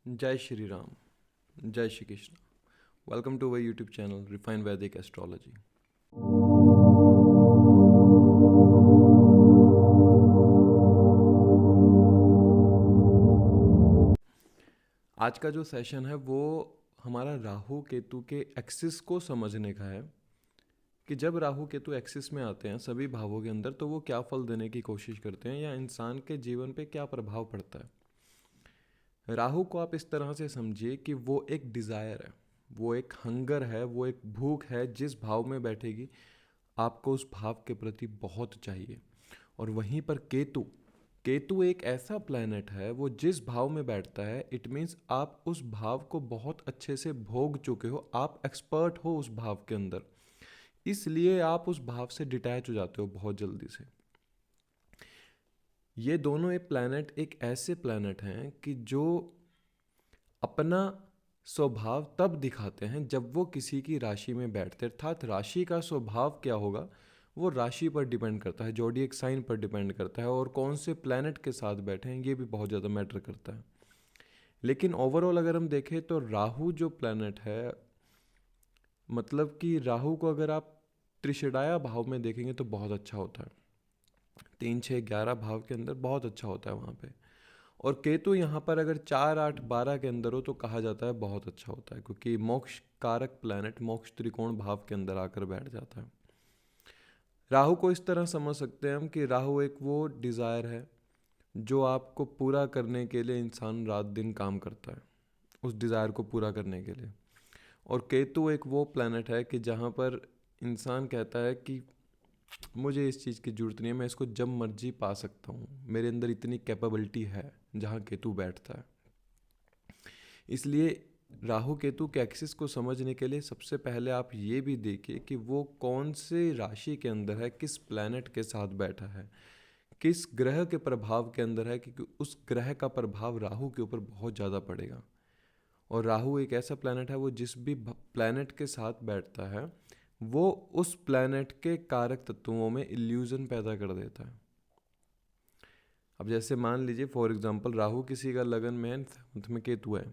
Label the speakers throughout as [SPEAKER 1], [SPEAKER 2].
[SPEAKER 1] जय श्री राम, जय Shri Krishna. Welcome to our YouTube channel refine Vedic astrology. आज का जो सेशन है वो हमारा राहु केतु के एक्सिस को समझने का है कि जब राहु केतु एक्सिस में आते हैं सभी भावों के अंदर तो वो क्या फल देने की कोशिश करते हैं या इंसान के जीवन पे क्या प्रभाव पड़ता है। राहु को आप इस तरह से समझिए कि वो एक डिज़ायर है, वो एक हंगर है, वो एक भूख है। जिस भाव में बैठेगी आपको उस भाव के प्रति बहुत चाहिए। और वहीं पर केतु केतु एक ऐसा प्लैनेट है, वो जिस भाव में बैठता है इट मीन्स आप उस भाव को बहुत अच्छे से भोग चुके हो, आप एक्सपर्ट हो उस भाव के अंदर, इसलिए आप उस भाव से डिटैच हो जाते हो बहुत जल्दी से। ये दोनों एक प्लैनेट एक ऐसे प्लैनेट हैं कि जो अपना स्वभाव तब दिखाते हैं जब वो किसी की राशि में बैठते हैं। अर्थात राशि का स्वभाव क्या होगा वो राशि पर डिपेंड करता है, जोडिएक साइन पर डिपेंड करता है, और कौन से प्लैनेट के साथ बैठे हैं ये भी बहुत ज़्यादा मैटर करता है। लेकिन ओवरऑल अगर हम देखें तो राहु जो प्लैनेट है, मतलब कि राहु को अगर आप त्रिशडाया भाव में देखेंगे तो बहुत अच्छा होता है। 3, 6, 11 भाव के अंदर बहुत अच्छा होता है वहाँ पे। और केतु यहाँ पर अगर 4, 8, 12 के अंदर हो तो कहा जाता है बहुत अच्छा होता है, क्योंकि मोक्ष कारक प्लैनेट मोक्ष त्रिकोण भाव के अंदर आकर बैठ जाता है। राहु को इस तरह समझ सकते हैं हम कि राहु एक वो डिज़ायर है जो आपको पूरा करने के लिए इंसान रात दिन काम करता है, उस डिज़ायर को पूरा करने के लिए। और केतु एक वो प्लैनेट है कि जहाँ पर इंसान कहता है कि मुझे इस चीज़ की ज़रूरत नहीं है, मैं इसको जब मर्जी पा सकता हूँ, मेरे अंदर इतनी कैपेबिलिटी है, जहाँ केतु बैठता है। इसलिए राहु केतु के एक्सिस को समझने के लिए सबसे पहले आप ये भी देखिए कि वो कौन से राशि के अंदर है, किस प्लैनेट के साथ बैठा है, किस ग्रह के प्रभाव के अंदर है, क्योंकि उस ग्रह का प्रभाव राहु के ऊपर बहुत ज़्यादा पड़ेगा। और राहु एक ऐसा प्लैनेट है, वो जिस भी प्लैनेट के साथ बैठता है वो उस प्लैनेट के कारक तत्वों में इल्यूजन पैदा कर देता है। अब जैसे मान लीजिए फॉर एग्जांपल राहु किसी का लगन में है, 7th में केतु है,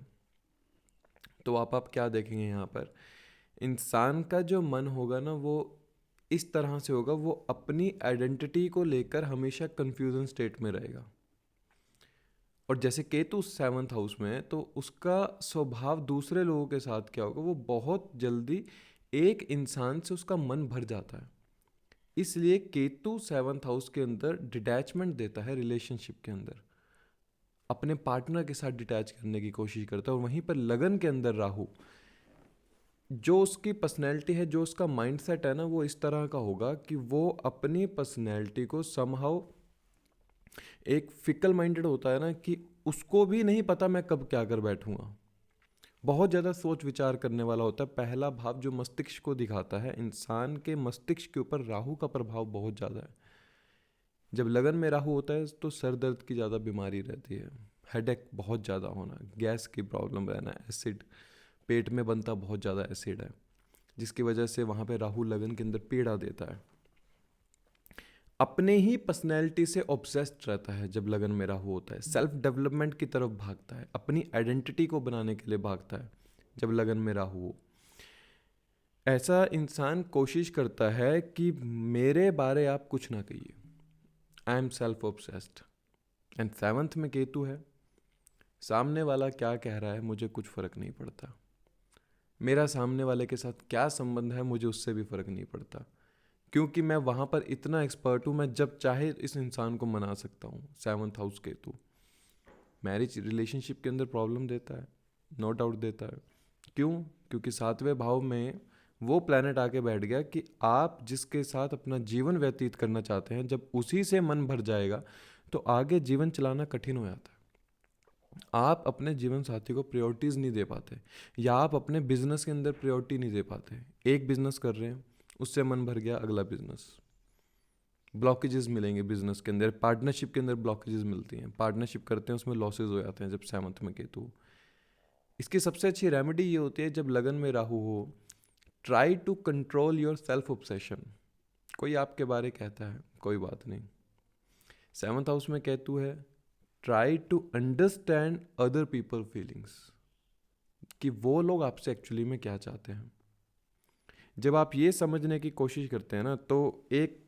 [SPEAKER 1] तो आप क्या देखेंगे यहाँ पर इंसान का जो मन होगा ना वो इस तरह से होगा, वो अपनी आइडेंटिटी को लेकर हमेशा कंफ्यूजन स्टेट में रहेगा। और जैसे केतु 7th हाउस में है तो उसका स्वभाव दूसरे लोगों के साथ क्या होगा, वो बहुत जल्दी एक इंसान से उसका मन भर जाता है। इसलिए केतु 7th हाउस के अंदर डिटैचमेंट देता है, रिलेशनशिप के अंदर अपने पार्टनर के साथ डिटैच करने की कोशिश करता है। और वहीं पर लगन के अंदर राहु, जो उसकी पर्सनैलिटी है, जो उसका माइंडसेट है ना, वो इस तरह का होगा कि वो अपनी पर्सनैलिटी को समहाउ एक फिकल माइंडेड होता है ना, कि उसको भी नहीं पता मैं कब क्या कर बैठूंगा, बहुत ज़्यादा सोच विचार करने वाला होता है। पहला भाव जो मस्तिष्क को दिखाता है, इंसान के मस्तिष्क के ऊपर राहु का प्रभाव बहुत ज़्यादा है। जब लगन में राहु होता है तो सर दर्द की ज़्यादा बीमारी रहती है, हेडेक बहुत ज़्यादा होना, गैस की प्रॉब्लम रहना, एसिड पेट में बनता बहुत ज़्यादा एसिड है, जिसकी वजह से वहाँ पे राहु लगन के अंदर पीड़ा देता है। अपने ही पर्सनैलिटी से ऑब्सेस्ड रहता है जब लगन में राहु होता है, सेल्फ डेवलपमेंट की तरफ भागता है, अपनी आइडेंटिटी को बनाने के लिए भागता है जब लगन में राहु हो। ऐसा इंसान कोशिश करता है कि मेरे बारे आप कुछ ना कहिए, I am self obsessed. And 7th में केतु है, सामने वाला क्या कह रहा है मुझे कुछ फ़र्क नहीं पड़ता, मेरा सामने वाले के साथ क्या संबंध है मुझे उससे भी फ़र्क नहीं पड़ता, क्योंकि मैं वहाँ पर इतना एक्सपर्ट हूँ, मैं जब चाहे इस इंसान को मना सकता हूँ। 7th house Ketu marriage relationship के अंदर प्रॉब्लम देता है, नो डाउट देता है। क्यों? क्योंकि 7वें भाव में वो प्लैनेट आके बैठ गया कि आप जिसके साथ अपना जीवन व्यतीत करना चाहते हैं, जब उसी से मन भर जाएगा तो आगे जीवन चलाना कठिन हो जाता है। आप अपने जीवन साथी को प्रायोरिटीज़ नहीं दे पाते, या आप अपने बिजनेस के अंदर प्रायोरिटी नहीं दे पाते। एक बिजनेस कर रहे हैं, उससे मन भर गया, अगला बिजनेस, ब्लॉकेजेस मिलेंगे बिजनेस के अंदर, पार्टनरशिप के अंदर ब्लॉकेजेस मिलती हैं, पार्टनरशिप करते हैं उसमें लॉसेज हो जाते हैं जब 7th में केतु। इसकी सबसे अच्छी रेमेडी ये होती है जब लगन में राहु हो, try to control your self obsession. कोई आपके बारे कहता है, कोई बात नहीं, 7th हाउस में केतु है, try to understand other people feelings, कि वो लोग आपसे एक्चुअली में क्या चाहते हैं। जब आप ये समझने की कोशिश करते हैं ना, तो एक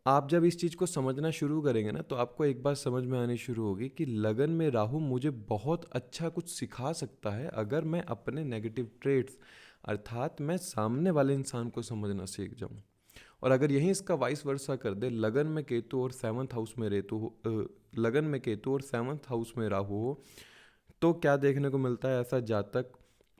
[SPEAKER 1] आप जब इस चीज़ को समझना शुरू करेंगे ना, तो आपको एक बात समझ में आनी शुरू होगी कि लगन में राहु मुझे बहुत अच्छा कुछ सिखा सकता है अगर मैं अपने नेगेटिव ट्रेट्स, अर्थात मैं सामने वाले इंसान को समझना सीख जाऊं। और अगर यही इसका वाइस वर्सा कर दे, लगन में केतु और सेवन्थ हाउस में लगन में केतु और सेवन्थ हाउस में राहु हो, तो क्या देखने को मिलता है? ऐसा जातक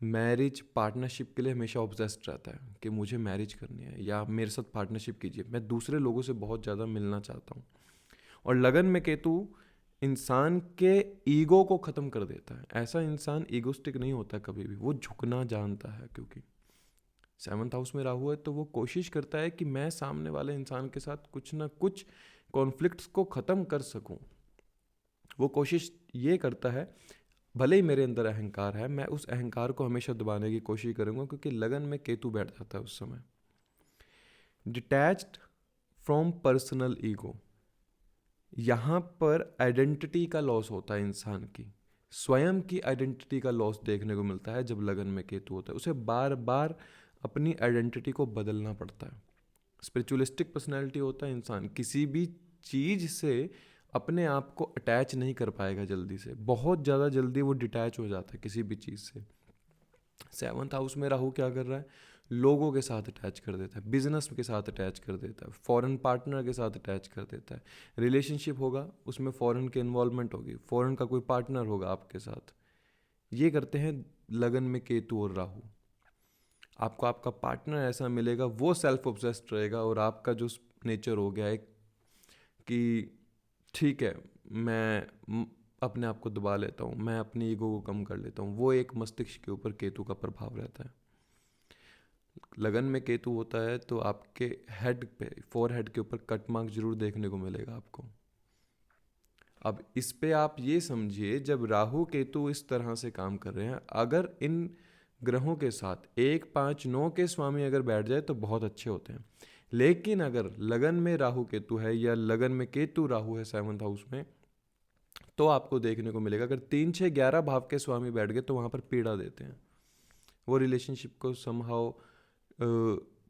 [SPEAKER 1] मैरिज पार्टनरशिप के लिए हमेशा ऑब्सेस्ड रहता है कि मुझे मैरिज करनी है या मेरे साथ पार्टनरशिप कीजिए, मैं दूसरे लोगों से बहुत ज़्यादा मिलना चाहता हूँ। और लगन में केतु इंसान के ईगो को ख़त्म कर देता है। ऐसा इंसान ईगोस्टिक नहीं होता कभी भी, वो झुकना जानता है, क्योंकि सेवन्थ हाउस में राहु है तो वो कोशिश करता है कि मैं सामने वाले इंसान के साथ कुछ ना कुछ कॉन्फ्लिक्ट्स को ख़त्म कर सकूं। वो कोशिश ये करता है, भले ही मेरे अंदर अहंकार है, मैं उस अहंकार को हमेशा दबाने की कोशिश करूंगा, क्योंकि लगन में केतु बैठ जाता है उस समय। डिटैच्ड फ्रॉम पर्सनल ईगो, यहाँ पर आइडेंटिटी का लॉस होता है इंसान की, स्वयं की आइडेंटिटी का लॉस देखने को मिलता है जब लगन में केतु होता है। उसे बार बार अपनी आइडेंटिटी को बदलना पड़ता है। स्पिरिचुअलिस्टिक पर्सनैलिटी होता है इंसान, किसी भी चीज़ से अपने आप को अटैच नहीं कर पाएगा जल्दी से, बहुत ज़्यादा जल्दी वो डिटैच हो जाता है किसी भी चीज़ से। सेवन्थ हाउस में राहु क्या कर रहा है? लोगों के साथ अटैच कर देता है, बिजनेस के साथ अटैच कर देता है, फॉरेन पार्टनर के साथ अटैच कर देता है। रिलेशनशिप होगा उसमें फॉरेन की इन्वॉल्वमेंट होगी, फॉरेन का कोई पार्टनर होगा आपके साथ। ये करते हैं लगन में केतु और राहु। आपको आपका पार्टनर ऐसा मिलेगा, वो सेल्फ ऑब्सेस्ड रहेगा, और आपका जो नेचर हो गया है कि ठीक है मैं अपने आप को दबा लेता हूँ, मैं अपनी ईगो को कम कर लेता हूँ, वो एक मस्तिष्क के ऊपर केतु का प्रभाव रहता है। लगन में केतु होता है तो आपके हेड पे, फोरहेड के ऊपर कट मार्क जरूर देखने को मिलेगा आपको। अब इस पे आप ये समझिए, जब राहु केतु इस तरह से काम कर रहे हैं, अगर इन ग्रहों के साथ 1, 5, 9 के स्वामी अगर बैठ जाए तो बहुत अच्छे होते हैं। लेकिन अगर लगन में राहु केतु है या लगन में केतु राहु है सेवन्थ हाउस में, तो आपको देखने को मिलेगा अगर 3, 6, 11 भाव के स्वामी बैठ गए तो वहाँ पर पीड़ा देते हैं। वो रिलेशनशिप को समहाउ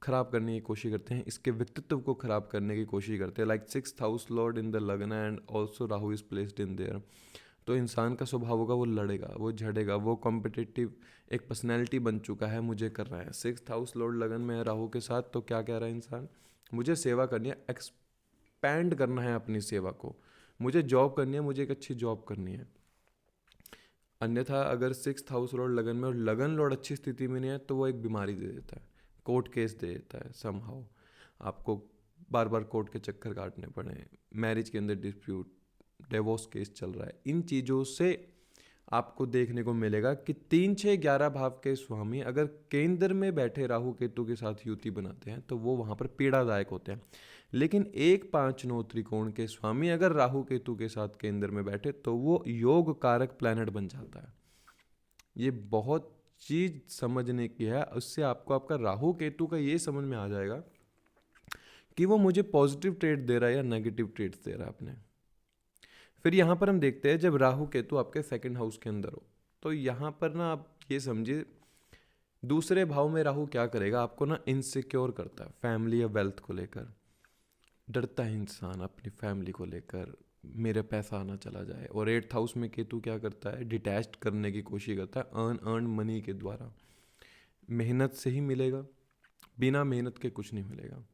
[SPEAKER 1] खराब करने की कोशिश करते हैं, इसके व्यक्तित्व को खराब करने की कोशिश करते हैं। Like 6th house lord in the lagan and also Rahu is placed in there, तो इंसान का स्वभाव होगा वो लड़ेगा, वो झड़ेगा, वो कॉम्पिटिटिव एक पर्सनैलिटी बन चुका है, मुझे कर रहा है। 6th हाउस लॉर्ड लगन में है राहु के साथ, तो क्या कह रहा है इंसान? मुझे सेवा करनी है, एक्सपैंड करना है अपनी सेवा को, मुझे जॉब करनी है, मुझे एक अच्छी जॉब करनी है। अन्यथा अगर 6th हाउस लॉर्ड लगन में और लगन लॉर्ड अच्छी स्थिति में नहीं है, तो वो एक बीमारी दे देता है, कोर्ट केस दे देता है, समहाउ आपको बार बार कोर्ट के चक्कर काटने पड़े, मैरिज के अंदर डिस्प्यूट, डिवोर्स केस चल रहा है। इन चीज़ों से आपको देखने को मिलेगा कि 3, 6, 11 भाव के स्वामी अगर केंद्र में बैठे राहु केतु के साथ युति बनाते हैं तो वो वहाँ पर पीड़ादायक होते हैं। लेकिन 1, 5, 9 त्रिकोण के स्वामी अगर राहु केतु के साथ केंद्र में बैठे तो वो योग कारक प्लैनेट बन जाता है। ये बहुत चीज़ समझने की है, उससे आपको आपका राहु केतु का ये समझ में आ जाएगा कि वो मुझे पॉजिटिव ट्रेड दे रहा है या नेगेटिव ट्रेड्स दे रहा है अपने। फिर यहाँ पर हम देखते हैं जब राहु केतु आपके सेकंड हाउस के अंदर हो, तो यहाँ पर ना आप ये समझिए दूसरे भाव में राहु क्या करेगा, आपको ना इनसिक्योर करता है फैमिली या वेल्थ को लेकर। डरता है इंसान अपनी फैमिली को लेकर, मेरा पैसा आना चला जाए। और 8th हाउस में केतु क्या करता है? डिटैच्ड करने की कोशिश करता है अर्न मनी के द्वारा। मेहनत से ही मिलेगा, बिना मेहनत के कुछ नहीं मिलेगा।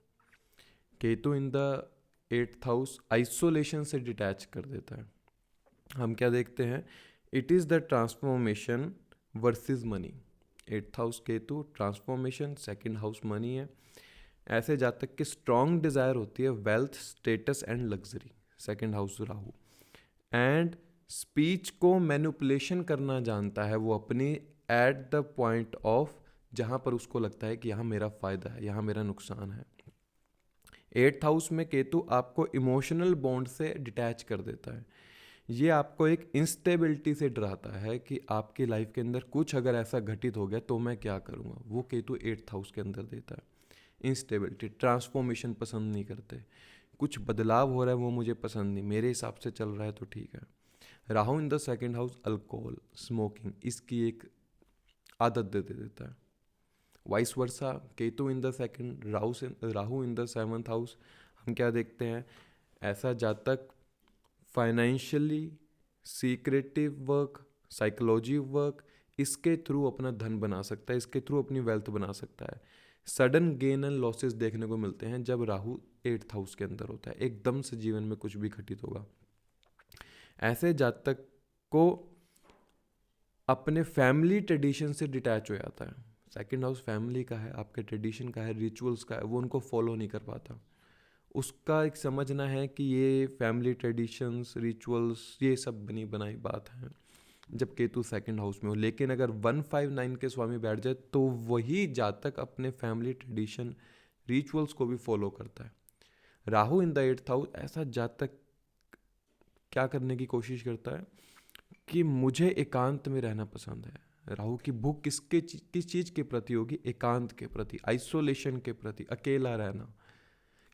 [SPEAKER 1] Ketu in the 8th house isolation से डिटैच कर देता है। हम क्या देखते हैं? It is the transformation versus money. 8th house Ketu transformation, second house money है। ऐसे जातक की स्ट्रॉन्ग डिज़ायर होती है wealth, status and luxury, second house Rahu. And speech को मैनिपुलेशन करना जानता है वो अपनी, एट द पॉइंट ऑफ जहाँ पर उसको लगता है कि यहाँ मेरा फ़ायदा है, यहाँ मेरा नुकसान है। 8th हाउस में केतु आपको इमोशनल बॉन्ड से डिटैच कर देता है। ये आपको एक इंस्टेबिलिटी से डराता है कि आपकी लाइफ के अंदर कुछ अगर ऐसा घटित हो गया तो मैं क्या करूँगा। वो केतु 8th हाउस के अंदर देता है इंस्टेबिलिटी। ट्रांसफॉर्मेशन पसंद नहीं करते, कुछ बदलाव हो रहा है वो मुझे पसंद नहीं, मेरे हिसाब से चल रहा है तो ठीक है। Rahu in the second house alcohol, smoking, इसकी एक आदत दे देता है। Vice versa, Ketu in the second, Rahu in the seventh house, हम क्या देखते हैं, ऐसा जातक financially, secretive work, psychology work, इसके थ्रू अपना धन बना सकता है, इसके थ्रू अपनी वेल्थ बना सकता है। सडन गेन एंड लॉसेस देखने को मिलते हैं जब राहु 8th हाउस के अंदर होता है, एकदम से जीवन में कुछ भी घटित होगा। ऐसे जातक को अपने फैमिली ट्रेडिशन से डिटैच हो जाता है। सेकंड हाउस फैमिली का है, आपके ट्रेडिशन का है, रिचुअल्स का है, वो उनको फॉलो नहीं कर पाता। उसका एक समझना है कि ये फैमिली ट्रेडिशंस, रिचुअल्स, ये सब बनी बनाई बात है, जब केतु सेकंड हाउस में हो। लेकिन अगर 159 के स्वामी बैठ जाए तो वही जातक अपने फैमिली ट्रेडिशन, रिचुअल्स को भी फॉलो करता है। Rahu in the 8th house, ऐसा जातक क्या करने की कोशिश करता है कि मुझे एकांत में रहना पसंद है। राहु की भूख किस चीज़ के प्रति होगी? एकांत के प्रति, आइसोलेशन के प्रति, अकेला रहना।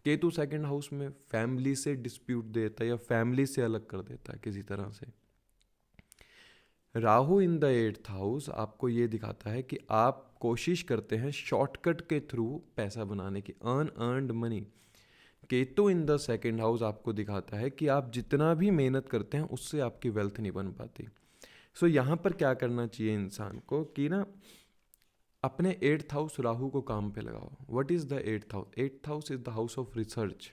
[SPEAKER 1] केतु सेकंड हाउस में फैमिली से डिस्प्यूट देता है या फैमिली से अलग कर देता है किसी तरह से। Rahu in the 8th house आपको ये दिखाता है कि आप कोशिश करते हैं शॉर्टकट के थ्रू पैसा बनाने की, earned money. Ketu in the second house आपको दिखाता है कि आप जितना भी मेहनत करते हैं उससे आपकी वेल्थ नहीं बन पाती। सो यहाँ पर क्या करना चाहिए इंसान को कि ना, अपने 8th हाउस राहु को काम पे लगाओ। What is the 8th house? 8th house is the house of research.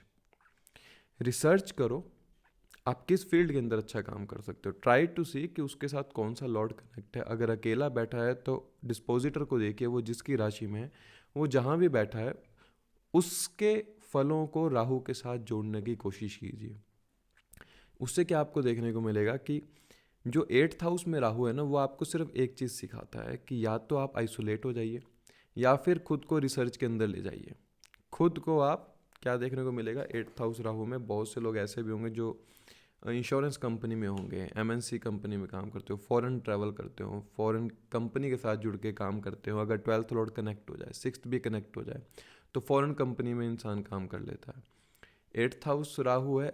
[SPEAKER 1] Research करो आप किस फील्ड के अंदर अच्छा काम कर सकते हो। ट्राई टू सी कि उसके साथ कौन सा लॉर्ड कनेक्ट है। अगर अकेला बैठा है तो डिस्पोजिटर को देखिए, वो जिसकी राशि में है, वो जहाँ भी बैठा है उसके फलों को राहु के साथ जोड़ने की कोशिश कीजिए। उससे क्या आपको देखने को मिलेगा कि जो 8th हाउस में राहु है ना, वो आपको सिर्फ एक चीज़ सिखाता है कि या तो आप आइसोलेट हो जाइए या फिर खुद को रिसर्च के अंदर ले जाइए। खुद को आप क्या देखने को मिलेगा, 8th हाउस राहु में बहुत से लोग ऐसे भी होंगे जो इंश्योरेंस कंपनी में होंगे, MNC कंपनी में काम करते हो, फॉरेन ट्रैवल करते हो, फॉरेन कंपनी के साथ जुड़ के काम करते हो। अगर 12th लॉर्ड कनेक्ट हो जाए, 6th भी कनेक्ट हो जाए तो फॉरेन कंपनी में इंसान काम कर लेता है। 8th हाउस राहु है,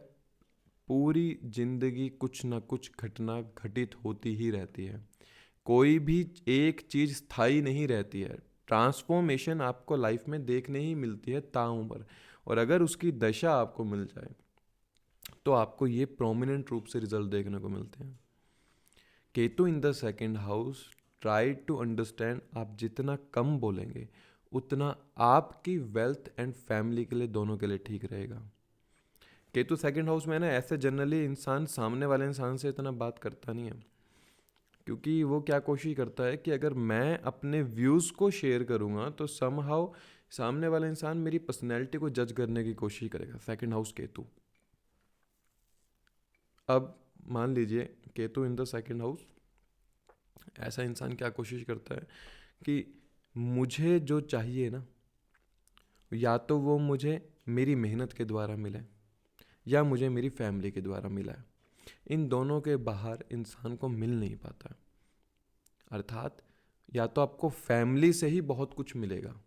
[SPEAKER 1] पूरी जिंदगी कुछ ना कुछ घटना घटित होती ही रहती है। कोई भी एक चीज़ स्थायी नहीं रहती है। ट्रांसफॉर्मेशन आपको लाइफ में देखने ही मिलती है ताउम्र, और अगर उसकी दशा आपको मिल जाए तो आपको ये प्रोमिनेंट रूप से रिजल्ट देखने को मिलते हैं। Ketu in the second house, try to understand, आप जितना कम बोलेंगे उतना आपकी वेल्थ एंड फैमिली के लिए, दोनों के लिए ठीक रहेगा। केतु सेकंड हाउस में ना, ऐसे जनरली इंसान सामने वाले इंसान से इतना बात करता नहीं है, क्योंकि वो क्या कोशिश करता है कि अगर मैं अपने व्यूज़ को शेयर करूँगा तो समहाउ सामने वाला इंसान मेरी पर्सनैलिटी को जज करने की कोशिश करेगा। Second house Ketu. अब मान लीजिए Ketu in the second house, ऐसा इंसान क्या कोशिश करता है कि मुझे जो चाहिए ना, या तो वो मुझे मेरी मेहनत के द्वारा मिले या मुझे मेरी फैमिली के द्वारा मिला है। इन दोनों के बाहर इंसान को मिल नहीं पाता। अर्थात या तो आपको फैमिली से ही बहुत कुछ मिलेगा,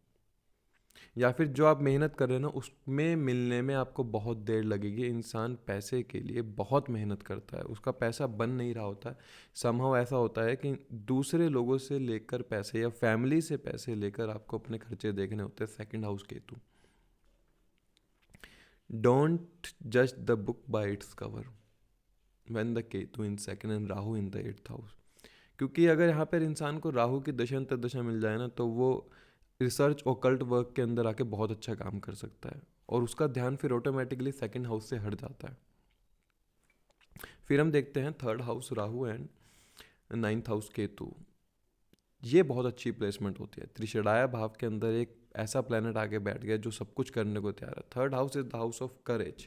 [SPEAKER 1] या फिर जो आप मेहनत कर रहे हैं ना उसमें मिलने में आपको बहुत देर लगेगी। इंसान पैसे के लिए बहुत मेहनत करता है, उसका पैसा बन नहीं रहा होता है। समहाउ ऐसा होता है कि दूसरे लोगों से लेकर पैसे या फैमिली से पैसे लेकर आपको अपने खर्चे देखने होते हैं। Second house Ketu. डोंट जज the book by its cover when the Ketu in second and Rahu in the 8th house. क्योंकि अगर यहाँ पर इंसान को राहु की दशांतर दशा मिल जाए ना, तो वो रिसर्च और कल्ट वर्क के अंदर आके बहुत अच्छा काम कर सकता है, और उसका ध्यान फिर ऑटोमेटिकली सेकंड हाउस से हट जाता है। फिर हम देखते हैं 3rd house Rahu and 9th house Ketu. ये बहुत अच्छी प्लेसमेंट होती है। त्रिशदाया भाव के अंदर एक ऐसा प्लेनेट आके बैठ गया जो सब कुछ करने को तैयार है। 3rd house is the house of courage,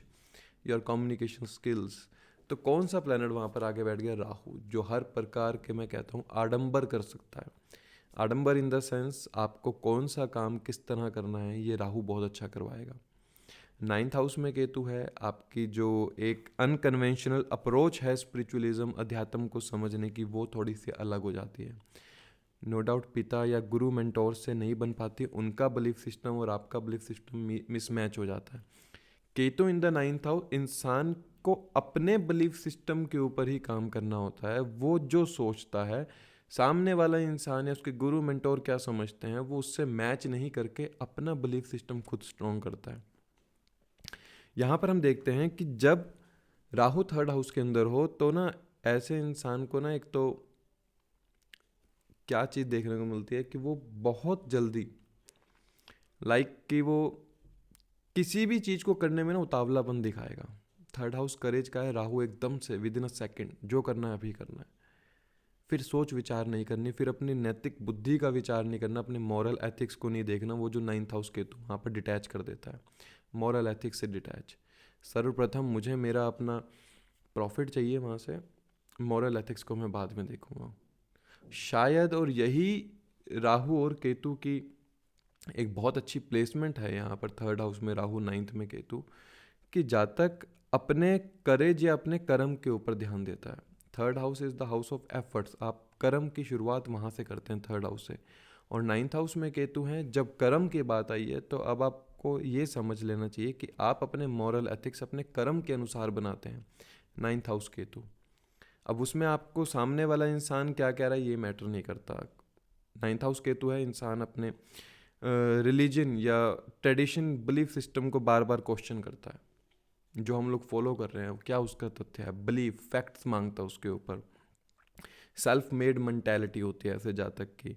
[SPEAKER 1] your communication skills. तो कौन सा प्लेनेट वहाँ पर आगे बैठ गया? राहु, जो हर प्रकार के, मैं कहता हूँ, आडंबर कर सकता है। आडंबर इन द सेंस आपको कौन सा काम किस तरह करना है, ये राहु बहुत अच्छा करवाएगा। 9th हाउस में केतु है, आपकी जो एक अनकन्वेंशनल अप्रोच है स्पिरिचुअलिज्म, अध्यात्म को समझने की, वो थोड़ी सी अलग हो जाती है। नो डाउट पिता या गुरु मेंटोर से नहीं बन पाती, उनका बिलीफ सिस्टम और आपका बिलीफ सिस्टम मिसमैच हो जाता है। Ketu in the 9th house इंसान को अपने बिलीफ सिस्टम के ऊपर ही काम करना होता है। वो जो सोचता है, सामने वाला इंसान या उसके गुरु मेंटोर क्या समझते हैं, वो उससे मैच नहीं करके अपना बिलीफ सिस्टम खुद स्ट्रॉन्ग करता है। यहाँ पर हम देखते हैं कि जब राहु थर्ड हाउस के अंदर हो तो ना ऐसे इंसान को ना एक तो क्या चीज़ देखने को मिलती है कि वो बहुत जल्दी कि वो किसी भी चीज़ को करने में ना उतावलापन दिखाएगा। थर्ड हाउस करेज का है, राहु एकदम से विद इन अ सेकेंड जो करना है अभी करना है, फिर सोच विचार नहीं करनी, फिर अपनी नैतिक बुद्धि का विचार नहीं करना, अपने मॉरल एथिक्स को नहीं देखना। वो जो नाइन्थ हाउस केतु वहाँ पर डिटैच कर देता है, मॉरल एथिक्स से डिटैच। सर्वप्रथम मुझे मेरा अपना प्रॉफिट चाहिए, वहाँ से मॉरल एथिक्स को मैं बाद में देखूँगा शायद। और यही राहु और केतु की एक बहुत अच्छी प्लेसमेंट है यहाँ पर, थर्ड हाउस में राहु, नाइन्थ में केतु, कि जहाँ तक अपने करेज या अपने कर्म के ऊपर ध्यान देता है। Third house is the house of efforts, आप कर्म की शुरुआत वहाँ से करते हैं थर्ड हाउस से। और नाइन्थ हाउस में केतु हैं। जब कर्म की बात आई है तो अब आपको ये समझ लेना चाहिए कि आप अपने मॉरल एथिक्स अपने कर्म के अनुसार बनाते हैं। नाइन्थ हाउस केतु, अब उसमें आपको सामने वाला इंसान क्या कह रहा है ये मैटर नहीं करता। नाइन्थ हाउस केतु है, इंसान अपने रिलीजन या ट्रेडिशन बिलीफ सिस्टम को बार बार क्वेश्चन करता है। जो हम लोग फॉलो कर रहे हैं क्या उसका तथ्य है, बिलीफ फैक्ट्स मांगता है उसके ऊपर। सेल्फ मेड मेंटेलिटी होती है ऐसे, जहाँ तक कि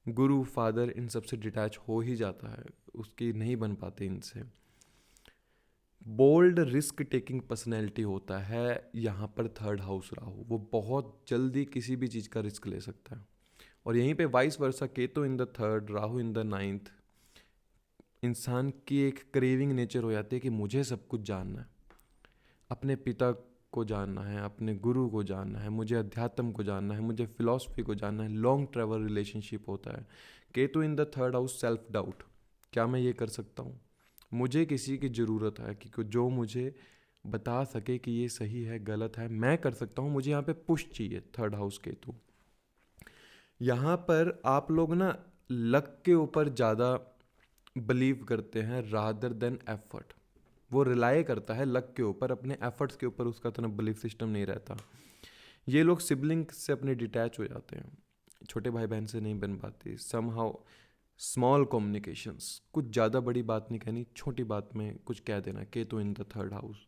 [SPEAKER 1] गुरु फादर इन सब से डिटैच हो ही जाता है, उसकी नहीं बन पाती इनसे। बोल्ड रिस्क टेकिंग पर्सनैलिटी होता है यहाँ पर थर्ड हाउस राहु, वो बहुत जल्दी किसी भी चीज़ का रिस्क ले सकता है। और यहीं पे vice versa, Ketu in the third, Rahu in the ninth, इंसान की एक क्रेविंग नेचर हो जाती है कि मुझे सब कुछ जानना है, अपने पिता को जानना है, अपने गुरु को जानना है, मुझे अध्यात्म को जानना है, मुझे फिलॉसफी को जानना है। लॉन्ग ट्रैवल रिलेशनशिप होता है। Ketu in the third house, self doubt, क्या मैं ये कर सकता हूँ, मुझे किसी की ज़रूरत है कि जो मुझे बता सके कि ये सही है गलत है, मैं कर सकता हूँ, मुझे यहाँ पे पुश चाहिए। थर्ड हाउस केतु, यहाँ पर आप लोग ना लक के ऊपर ज़्यादा बिलीव करते हैं रादर देन एफर्ट। वो रिलाई करता है लक के ऊपर, अपने एफर्ट्स के ऊपर उसका इतना बिलीफ सिस्टम नहीं रहता। ये लोग सिबलिंग से अपने डिटैच हो जाते हैं, छोटे भाई बहन से नहीं बन पाती। समहाउ स्मॉल कम्युनिकेशंस, कुछ ज़्यादा बड़ी बात नहीं कहनी, छोटी बात में कुछ कह देना। Ketu in the third house,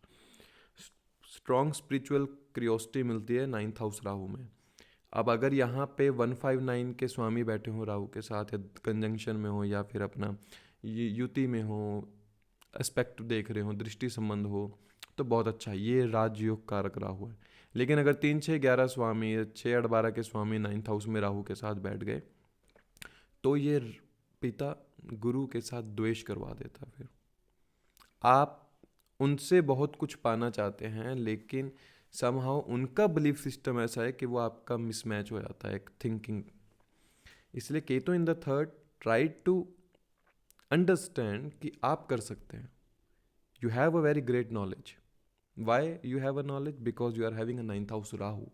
[SPEAKER 1] strong spiritual curiosity मिलती है नाइन्थ हाउस राहु में। अब अगर यहाँ पे 159 के स्वामी बैठे हों राहु के साथ, या कंजंक्शन में हो, या फिर अपना युति में हो, एस्पेक्ट देख रहे हो, दृष्टि संबंध हो, तो बहुत अच्छा, ये राजयोग कारक राहु है। लेकिन अगर 3, 6, 11 स्वामी, 6, 8, 12 के स्वामी नाइन्थ हाउस में राहु के साथ बैठ गए तो ये पिता गुरु के साथ द्वेष करवा देता। फिर आप उनसे बहुत कुछ पाना चाहते हैं, लेकिन समहाउ उनका बिलीफ सिस्टम ऐसा है कि वो आपका मिसमैच हो जाता है एक थिंकिंग। इसलिए Ketu in the third, try to understand कि आप कर सकते हैं। You have a very great knowledge. Why you have a knowledge? Because you are having a ninth house Rahu.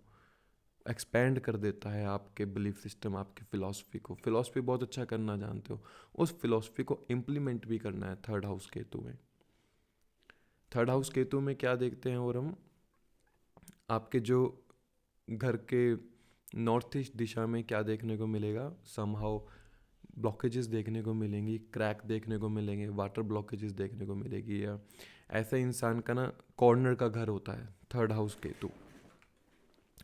[SPEAKER 1] Expand कर देता है आपके बिलीफ सिस्टम, आपकी फ़िलॉसफी को। फ़िलॉसफी बहुत अच्छा करना जानते हो, उस फिलॉसफी को इम्प्लीमेंट भी करना है थर्ड हाउस केतु में। थर्ड हाउस केतु में क्या देखते हैं और हम, आपके जो घर के नॉर्थ ईस्ट दिशा में क्या देखने को मिलेगा, समहाउ ब्लॉकेजेस देखने को मिलेंगी, क्रैक देखने को मिलेंगे, वाटर ब्लॉकेजेस देखने को मिलेगी। या ऐसा इंसान का ना कॉर्नर का घर होता है थर्ड हाउस केतु,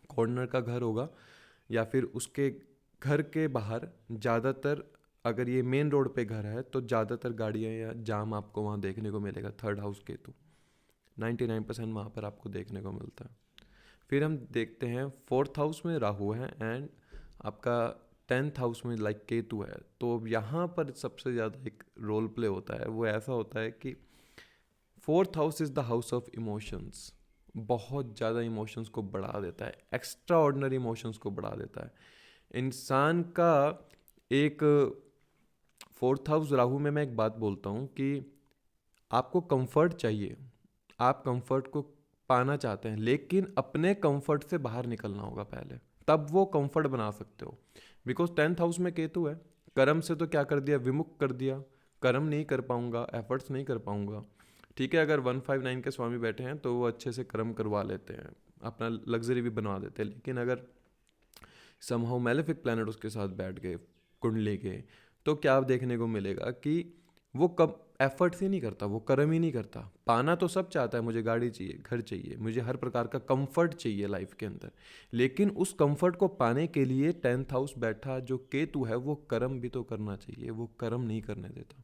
[SPEAKER 1] कॉर्नर का घर होगा, या फिर उसके घर के बाहर ज़्यादातर, अगर ये मेन रोड पे घर है तो ज़्यादातर गाड़ियाँ या जाम आपको वहाँ देखने को मिलेगा। थर्ड हाउस केतु 99% वहाँ पर आपको देखने को मिलता है। फिर हम देखते हैं फोर्थ हाउस में राहु है एंड आपका 10th हाउस में केतु है। तो यहाँ पर सबसे ज़्यादा एक रोल प्ले होता है, वो ऐसा होता है कि fourth house is the house of emotions. बहुत ज़्यादा इमोशंस को बढ़ा देता है, एक्स्ट्रा ऑर्डिनरी इमोशंस को बढ़ा देता है इंसान का। एक फोर्थ हाउस राहु में मैं एक बात बोलता हूँ कि आपको कंफर्ट चाहिए, आप कंफर्ट को पाना चाहते हैं, लेकिन अपने कंफर्ट से बाहर निकलना होगा पहले, तब वो कंफर्ट बना सकते हो। बिकॉज 10th हाउस में केतु है, कर्म से तो क्या कर दिया, विमुख कर दिया, कर्म नहीं कर पाऊंगा, एफर्ट्स नहीं कर पाऊंगा। ठीक है, अगर 159 के स्वामी बैठे हैं तो वो अच्छे से कर्म करवा लेते हैं, अपना लग्जरी भी बनवा देते हैं। लेकिन अगर समहाउ मेलेफिक प्लैनेट उसके साथ बैठ गए कुंडली के, तो क्या देखने को मिलेगा कि वो कब एफर्ट्स ही नहीं करता, वो कर्म ही नहीं करता। पाना तो सब चाहता है, मुझे गाड़ी चाहिए, घर चाहिए, मुझे हर प्रकार का कंफर्ट चाहिए लाइफ के अंदर, लेकिन उस कंफर्ट को पाने के लिए 10th हाउस बैठा जो केतु है वो कर्म भी तो करना चाहिए, वो कर्म नहीं करने देता।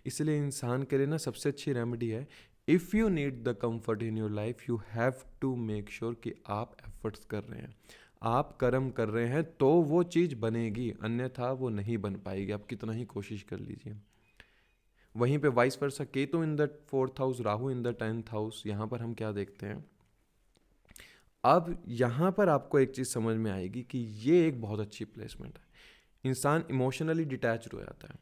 [SPEAKER 1] इसलिए इंसान के लिए ना सबसे अच्छी रेमेडी है, if you need the comfort in your life you have to make sure कि आप एफर्ट्स कर रहे हैं, आप कर्म कर रहे हैं, तो वो चीज़ बनेगी, अन्यथा वो नहीं बन पाएगी, आप कितना ही कोशिश कर लीजिए। वहीं पे vice versa, Ketu in the 4th house, Rahu in the 10th house, यहाँ पर हम क्या देखते हैं। अब यहाँ पर आपको एक चीज़ समझ में आएगी कि ये एक बहुत अच्छी प्लेसमेंट है। इंसान इमोशनली डिटैच्ड हो जाता है,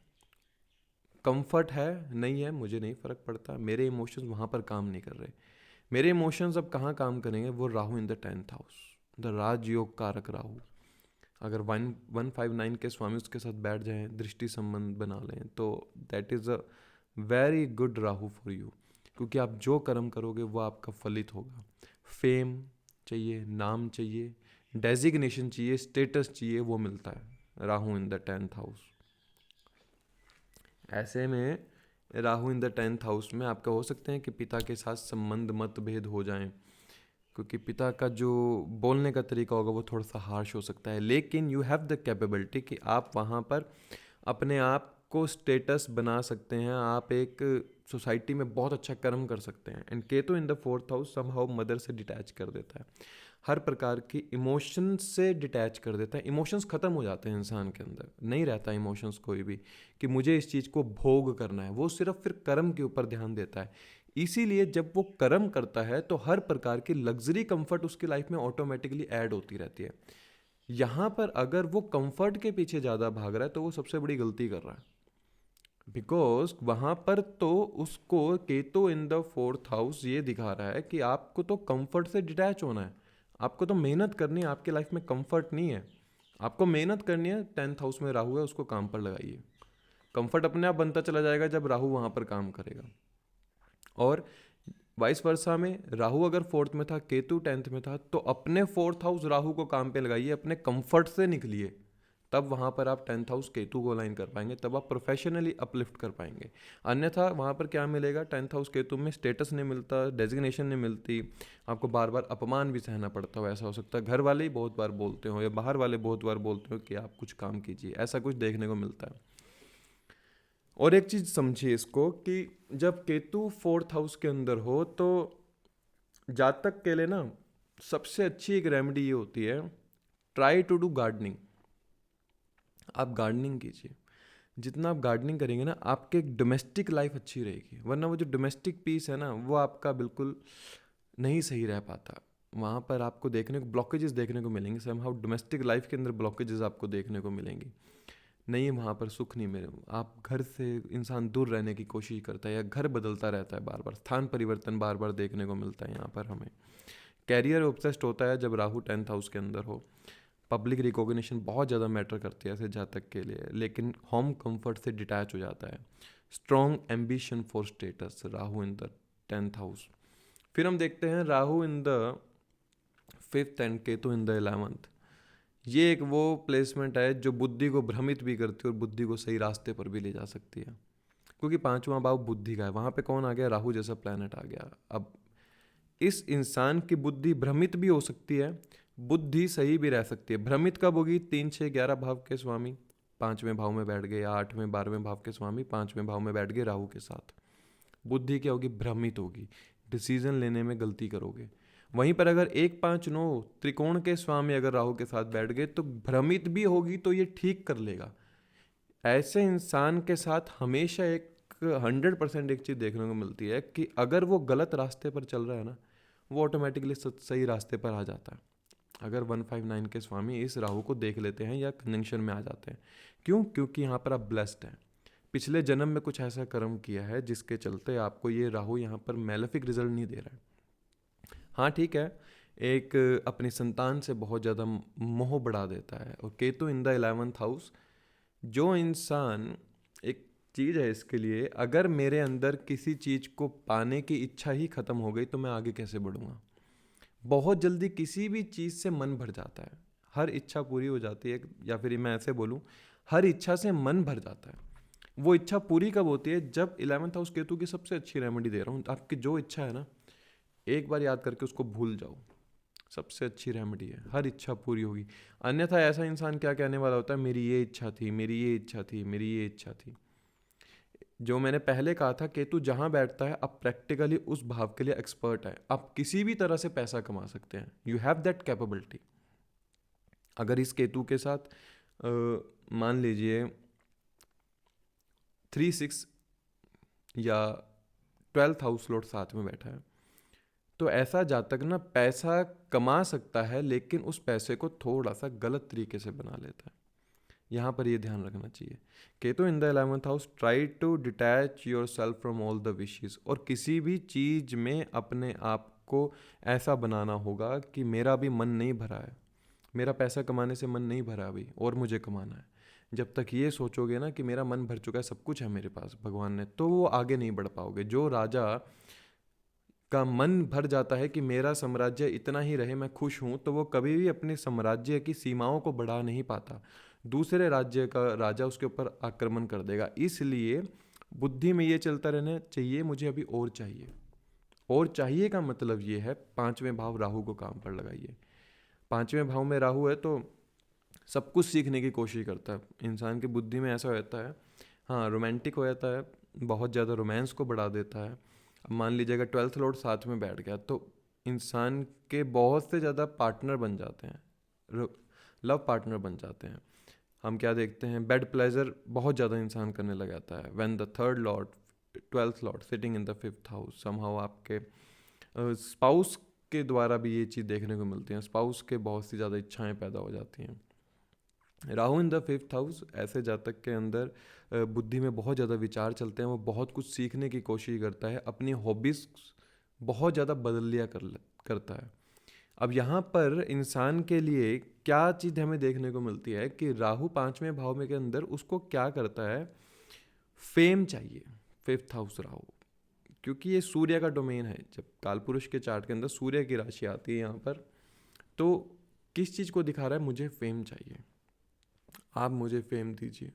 [SPEAKER 1] कंफर्ट है नहीं है मुझे नहीं फ़र्क पड़ता, मेरे इमोशंस वहाँ पर काम नहीं कर रहे। मेरे इमोशंस अब कहाँ काम करेंगे, वो Rahu in the 10th house, the Rajyog karak Rahu. अगर 159 के स्वामी उसके साथ बैठ जाएं, दृष्टि संबंध बना लें, तो that is a very good Rahu for you, क्योंकि आप जो कर्म करोगे वो आपका फलित होगा। फेम चाहिए, नाम चाहिए, डेजिग्नेशन चाहिए, स्टेटस चाहिए, वो मिलता है Rahu in the 10th house. ऐसे में Rahu in the 10th house में आपका हो सकते हैं कि पिता के साथ संबंध मतभेद हो जाएं, क्योंकि पिता का जो बोलने का तरीका होगा वो थोड़ा सा हार्श हो सकता है, लेकिन यू हैव द कैपेबिलिटी कि आप वहाँ पर अपने आप को स्टेटस बना सकते हैं, आप एक सोसाइटी में बहुत अच्छा कर्म कर सकते हैं। And Ketu in the 4th house somehow mother से डिटैच कर देता है, हर प्रकार की इमोशन से डिटैच कर देता है। इमोशंस ख़त्म हो जाते हैं इंसान के अंदर, नहीं रहता इमोशंस कोई भी कि मुझे इस चीज़ को भोग करना है, वो सिर्फ फिर कर्म के ऊपर ध्यान देता है। इसीलिए जब वो कर्म करता है तो हर प्रकार की लग्जरी कंफर्ट उसकी लाइफ में ऑटोमेटिकली ऐड होती रहती है। यहाँ पर अगर वो कंफर्ट के पीछे ज़्यादा भाग रहा है तो वो सबसे बड़ी गलती कर रहा है, बिकॉज वहाँ पर तो उसको Ketu in the 4th house ये दिखा रहा है कि आपको तो कंफर्ट से डिटैच होना है, आपको तो मेहनत करनी है, आपके लाइफ में कंफर्ट नहीं है, आपको मेहनत करनी है। 10th हाउस में राहु है, उसको काम पर लगाइए, कंफर्ट अपने आप बनता चला जाएगा जब राहु वहाँ पर काम करेगा। और वाइस वर्सा में राहु अगर 4th में था, केतु 10th में था, तो अपने 4th हाउस राहु को काम पे लगाइए, अपने कंफर्ट से निकलिए, तब वहाँ पर आप 10th हाउस केतु को अलाइन कर पाएंगे, तब आप प्रोफेशनली अपलिफ्ट कर पाएंगे। अन्यथा वहाँ पर क्या मिलेगा, 10th हाउस केतु में स्टेटस नहीं मिलता, डेजिग्नेशन नहीं मिलती, आपको बार बार अपमान भी सहना पड़ता हो। ऐसा हो सकता है घर वाले ही बहुत बार बोलते हो या बाहर वाले बहुत बार बोलते हो कि आप कुछ काम कीजिए, ऐसा कुछ देखने को मिलता है। और एक चीज़ समझिए इसको कि जब केतु 4th हाउस के अंदर हो तो जातक के लिए ना सबसे अच्छी एक रेमेडी ये होती है, ट्राई टू डू गार्डनिंग। आप गार्डनिंग कीजिए, जितना आप गार्डनिंग करेंगे ना आपके डोमेस्टिक लाइफ अच्छी रहेगी, वरना वो जो डोमेस्टिक पीस है ना वो आपका बिल्कुल नहीं सही रह पाता। वहाँ पर आपको देखने को ब्लॉकेजेस देखने को मिलेंगे, समहाउ डोमेस्टिक लाइफ के अंदर ब्लॉकेजेस आपको देखने को मिलेंगी, नहीं वहाँ पर सुख नहीं मिले। आप घर से इंसान दूर रहने की कोशिश करता है या घर बदलता रहता है बार बार, स्थान परिवर्तन बार बार देखने को मिलता है यहाँ पर हमें। कैरियर ऑब्सेस्ड होता है जब राहु 10th हाउस के अंदर हो, पब्लिक रिकॉग्निशन बहुत ज़्यादा मैटर करती है ऐसे जातक के लिए, लेकिन होम कंफर्ट से डिटैच हो जाता है। Strong ambition for status, Rahu in the 10th house. फिर हम देखते हैं Rahu in the 5th and Ketu in the 11th। ये एक वो प्लेसमेंट है जो बुद्धि को भ्रमित भी करती है और बुद्धि को सही रास्ते पर भी ले जा सकती है, क्योंकि 5वां भाव बुद्धि का है, वहाँ पे कौन आ गया, राहु जैसा प्लैनेट आ गया। अब इस इंसान की बुद्धि भ्रमित भी हो सकती है, बुद्धि सही भी रह सकती है। भ्रमित कब होगी, 3 6 11 भाव के स्वामी 5वें भाव में बैठ गए, या 8वें 12वें भाव के स्वामी 5वें भाव में बैठ गए राहु के साथ, बुद्धि क्या होगी, भ्रमित होगी, डिसीजन लेने में गलती करोगे। वहीं पर अगर 1 5 9 त्रिकोण के स्वामी अगर राहु के साथ बैठ गए तो भ्रमित भी होगी तो ये ठीक कर लेगा। ऐसे इंसान के साथ हमेशा एक 100% एक चीज़ देखने को मिलती है कि अगर वो गलत रास्ते पर चल रहा है ना, वो ऑटोमेटिकली सही रास्ते पर आ जाता है। अगर 159 के स्वामी इस राहु को देख लेते हैं या कंजंक्शन में आ जाते हैं, क्यों, क्योंकि यहाँ पर आप ब्लेस्ड हैं, पिछले जन्म में कुछ ऐसा कर्म किया है जिसके चलते आपको ये राहु यहाँ पर मेलेफिक रिजल्ट नहीं दे रहा है। हाँ ठीक है, एक अपनी संतान से बहुत ज़्यादा मोह बढ़ा देता है। और Ketu in the 11th house, जो इंसान एक चीज़ है इसके लिए, अगर मेरे अंदर किसी चीज़ को पाने की इच्छा ही ख़त्म हो गई तो मैं आगे कैसे बढ़ूँगा। बहुत जल्दी किसी भी चीज़ से मन भर जाता है, हर इच्छा पूरी हो जाती है, या फिर मैं ऐसे बोलूँ, हर इच्छा से मन भर जाता है। वो इच्छा पूरी कब होती है? जब 11th हाउस केतु की सबसे अच्छी रेमेडी दे रहा हूँ, आपकी जो इच्छा है ना, एक बार याद करके उसको भूल जाओ, सबसे अच्छी रेमेडी है, हर इच्छा पूरी होगी। अन्यथा ऐसा इंसान क्या कहने वाला होता है, मेरी ये इच्छा थी, मेरी ये इच्छा थी, मेरी ये इच्छा थी। जो मैंने पहले कहा था, केतु जहाँ बैठता है आप प्रैक्टिकली उस भाव के लिए एक्सपर्ट है, आप किसी भी तरह से पैसा कमा सकते हैं, यू हैव दैट कैपेबिलिटी। अगर इस केतु के साथ मान लीजिए 3-6 या 12th हाउस लॉर्ड साथ में बैठा है, तो ऐसा जातक ना पैसा कमा सकता है, लेकिन उस पैसे को थोड़ा सा गलत तरीके से बना लेता है। यहाँ पर ये ध्यान रखना चाहिए। Ketu in the 11th house, try to detach your self from all the wishes, और किसी भी चीज़ में अपने आप को ऐसा बनाना होगा कि मेरा भी मन नहीं भरा है, मेरा पैसा कमाने से मन नहीं भरा अभी और मुझे कमाना है। जब तक ये सोचोगे ना कि मेरा मन भर चुका है, सब कुछ है मेरे पास भगवान ने, तो वो आगे नहीं बढ़ पाओगे। जो राजा का मन भर जाता है कि मेरा साम्राज्य इतना ही रहे, मैं खुश हूँ, तो वो कभी भी अपने साम्राज्य की सीमाओं को बढ़ा नहीं पाता, दूसरे राज्य का राजा उसके ऊपर आक्रमण कर देगा। इसलिए बुद्धि में ये चलता रहना चाहिए, मुझे अभी और चाहिए। और चाहिए का मतलब ये है, 5वें भाव राहु को काम पर लगाइए। 5वें भाव में राहु है तो सब कुछ सीखने की कोशिश करता है। इंसान की बुद्धि में ऐसा रहता है, हाँ रोमांटिक हो जाता है, बहुत ज़्यादा रोमांस को बढ़ा देता है। अब मान लीजिएगा 12th लॉर्ड साथ में बैठ गया तो इंसान के बहुत से ज़्यादा पार्टनर बन जाते हैं, लव पार्टनर बन जाते हैं। हम क्या देखते हैं, बेड प्लेजर बहुत ज़्यादा इंसान करने लग जाता है। When the 3rd Lord 12th Lord sitting in the 5th house, somehow आपके स्पाउस के द्वारा भी ये चीज़ देखने को मिलती है, स्पाउस के बहुत सी ज़्यादा इच्छाएं पैदा हो जाती हैं। Rahu in the 5th house, ऐसे जातक के अंदर बुद्धि में बहुत ज़्यादा विचार चलते हैं, वो बहुत कुछ सीखने की कोशिश करता है, अपनी हॉबीज़ बहुत ज़्यादा बदल लिया करता है। अब यहाँ पर इंसान के लिए क्या चीज़ हमें देखने को मिलती है कि राहु 5वें भाव में के अंदर उसको क्या करता है, फेम चाहिए। 5th हाउस राहु, क्योंकि ये सूर्य का डोमेन है। जब कालपुरुष के चार्ट के अंदर सूर्य की राशि आती है यहाँ पर, तो किस चीज़ को दिखा रहा है, मुझे फेम चाहिए, आप मुझे फेम दीजिए।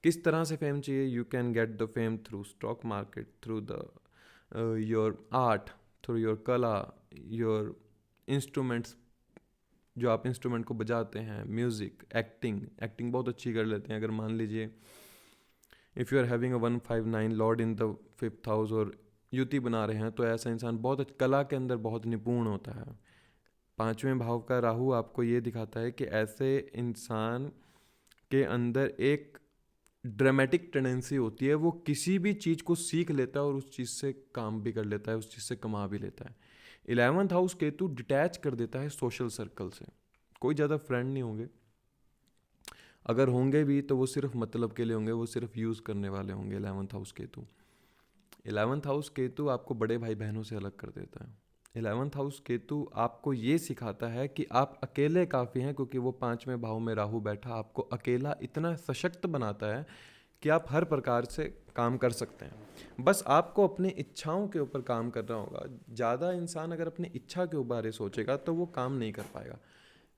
[SPEAKER 1] किस तरह से फेम चाहिए? You can get the fame through stock market, through the your art, through your कला, योर इंस्ट्रूमेंट्स, जो आप इंस्ट्रूमेंट को बजाते हैं, म्यूज़िक, एक्टिंग बहुत अच्छी कर लेते हैं। अगर मान लीजिए if you are having a 159 lord in the 5th house और युति बना रहे हैं, तो ऐसा इंसान बहुत कला के अंदर बहुत निपुण होता है। 5वें भाव का राहु आपको ये दिखाता है कि ऐसे इंसान के अंदर एक ड्रामेटिक टेंडेंसी होती है, वो किसी भी चीज़ को सीख लेता है और उस चीज़ से काम भी कर लेता है, उस चीज़ से कमा भी लेता है। 11th हाउस केतु डिटैच कर देता है सोशल सर्कल से, कोई ज़्यादा फ्रेंड नहीं होंगे, अगर होंगे भी तो वो सिर्फ मतलब के लिए होंगे, वो सिर्फ यूज़ करने वाले होंगे। 11th house Ketu, 11th house Ketu आपको बड़े भाई बहनों से अलग कर देता है। 11th हाउस केतु आपको ये सिखाता है कि आप अकेले काफ़ी हैं, क्योंकि वो 5वें भाव में राहु बैठा आपको अकेला इतना सशक्त बनाता है कि आप हर प्रकार से काम कर सकते हैं। बस आपको अपनी इच्छाओं के ऊपर काम करना होगा। ज़्यादा इंसान अगर अपनी इच्छा के बारे सोचेगा तो वो काम नहीं कर पाएगा।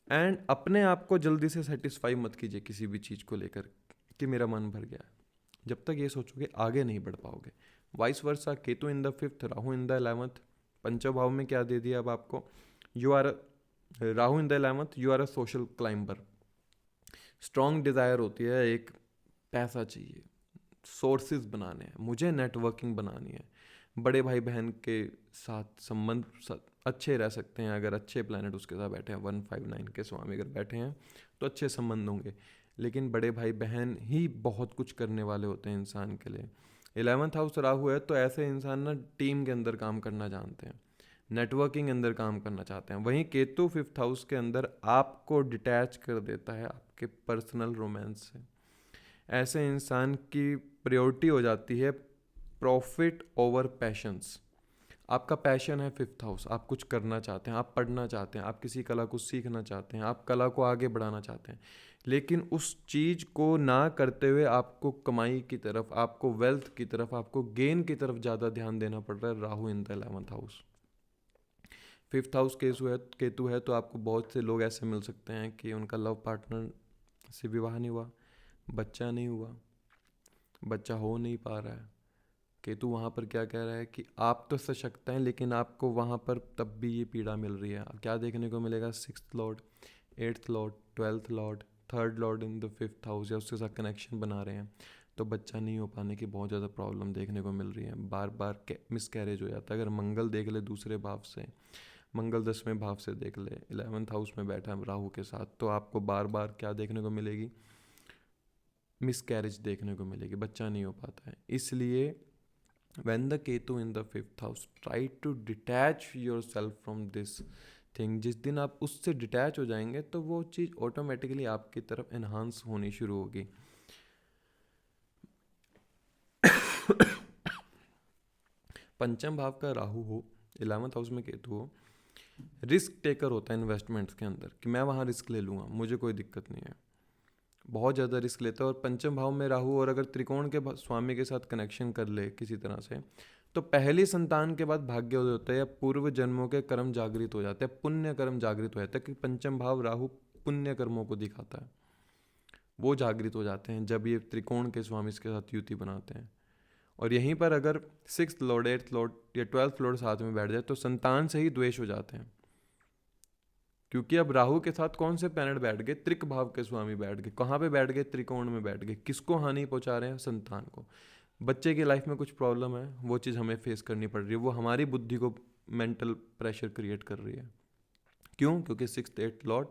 [SPEAKER 1] एंड अपने आप को जल्दी से सेटिस्फाई मत कीजिए किसी भी चीज़ को लेकर कि मेरा मन भर गया। जब तक ये सोचोगे आगे नहीं बढ़ पाओगे। Vice versa, Ketu in the 5th, Rahu in the 11th, पंचभाव में क्या दे दिया अब आपको, you are, Rahu in the 11th, you are a social climber. Strong desire होती है, एक पैसा चाहिए, सोर्सेज बनाने हैं, मुझे नेटवर्किंग बनानी है, बड़े भाई बहन के साथ संबंध अच्छे रह सकते हैं अगर अच्छे प्लैनेट उसके साथ बैठे हैं। 159 के स्वामी अगर बैठे हैं तो अच्छे संबंध होंगे, लेकिन बड़े भाई बहन ही बहुत कुछ करने वाले होते हैं इंसान के लिए। 11th हाउस राहु है तो ऐसे इंसान ना टीम के अंदर काम करना जानते हैं, नेटवर्किंग के अंदर काम करना चाहते हैं। वहीं केतु 5th हाउस के अंदर आपको डिटैच कर देता है आपके पर्सनल रोमांस से। ऐसे इंसान की प्रायोरिटी हो जाती है प्रॉफिट ओवर पैशंस। आपका पैशन है 5th हाउस, आप कुछ करना चाहते हैं, आप पढ़ना चाहते हैं, आप किसी कला को सीखना चाहते हैं, आप कला को आगे बढ़ाना चाहते हैं। लेकिन उस चीज़ को ना करते हुए आपको कमाई की तरफ, आपको वेल्थ की तरफ, आपको गेन की तरफ ज़्यादा ध्यान देना पड़ रहा है। Rahu in the 11th house. 5th house Ketu है तो आपको बहुत से लोग ऐसे मिल सकते हैं कि उनका लव पार्टनर से विवाह नहीं हुआ, बच्चा नहीं हुआ, बच्चा हो नहीं पा रहा है। केतु वहाँ पर क्या कह रहा है कि आप तो सशक्त हैं, लेकिन आपको वहाँ पर तब भी ये पीड़ा मिल रही है। क्या देखने को मिलेगा? 6th Lord, 8th Lord, 12th Lord, 3rd Lord in the 5th house, या उसके साथ कनेक्शन बना रहे हैं, तो बच्चा नहीं हो पाने की बहुत ज़्यादा प्रॉब्लम देखने को मिल रही है। बार बार मिसकैरेज हो जाता है। अगर मंगल देख ले दूसरे भाव से, मंगल 10वें भाव से देख ले, 11th हाउस में बैठा है राहु के साथ, तो आपको बार बार क्या देखने को मिलेगी? मिसकैरेज देखने को मिलेगी, बच्चा नहीं हो पाता है। इसलिए when the Ketu in the 5th house, try to detach yourself from this thing। जिस दिन आप उससे डिटैच हो जाएंगे तो वो चीज़ ऑटोमेटिकली आपकी तरफ एनहांस होनी शुरू होगी। पंचम भाव का राहु हो, 11th हाउस में केतु हो, रिस्क टेकर होता है इन्वेस्टमेंट्स के अंदर, कि मैं वहाँ रिस्क ले लूँगा, मुझे कोई दिक्कत नहीं है, बहुत ज़्यादा रिस्क लेता है। और पंचम भाव में राहु और अगर त्रिकोण के स्वामी के साथ कनेक्शन कर ले किसी तरह से, तो पहली संतान के बाद भाग्योदय होता है, या पूर्व जन्मों के कर्म जागृत हो जाते हैं, पुण्य कर्म जागृत हो जाता है, कि पंचम भाव राहु पुण्य कर्मों को दिखाता है, वो जागृत हो जाते हैं जब ये त्रिकोण के स्वामी के साथ युति बनाते हैं। और यहीं पर अगर 6th लॉर्ड, 8th लॉर्ड या 12th लॉर्ड साथ में बैठ जाए तो संतान से ही द्वेष हो जाते हैं, क्योंकि अब राहु के साथ कौन से प्लैनेट बैठ गए? त्रिक भाव के स्वामी बैठ गए। कहाँ पे बैठ गए? त्रिकोण में बैठ गए। किसको हानि पहुंचा रहे हैं? संतान को। बच्चे की लाइफ में कुछ प्रॉब्लम है, वो चीज़ हमें फेस करनी पड़ रही है, वो हमारी बुद्धि को मेंटल प्रेशर क्रिएट कर रही है। क्यों? क्योंकि 6th 8th Lord,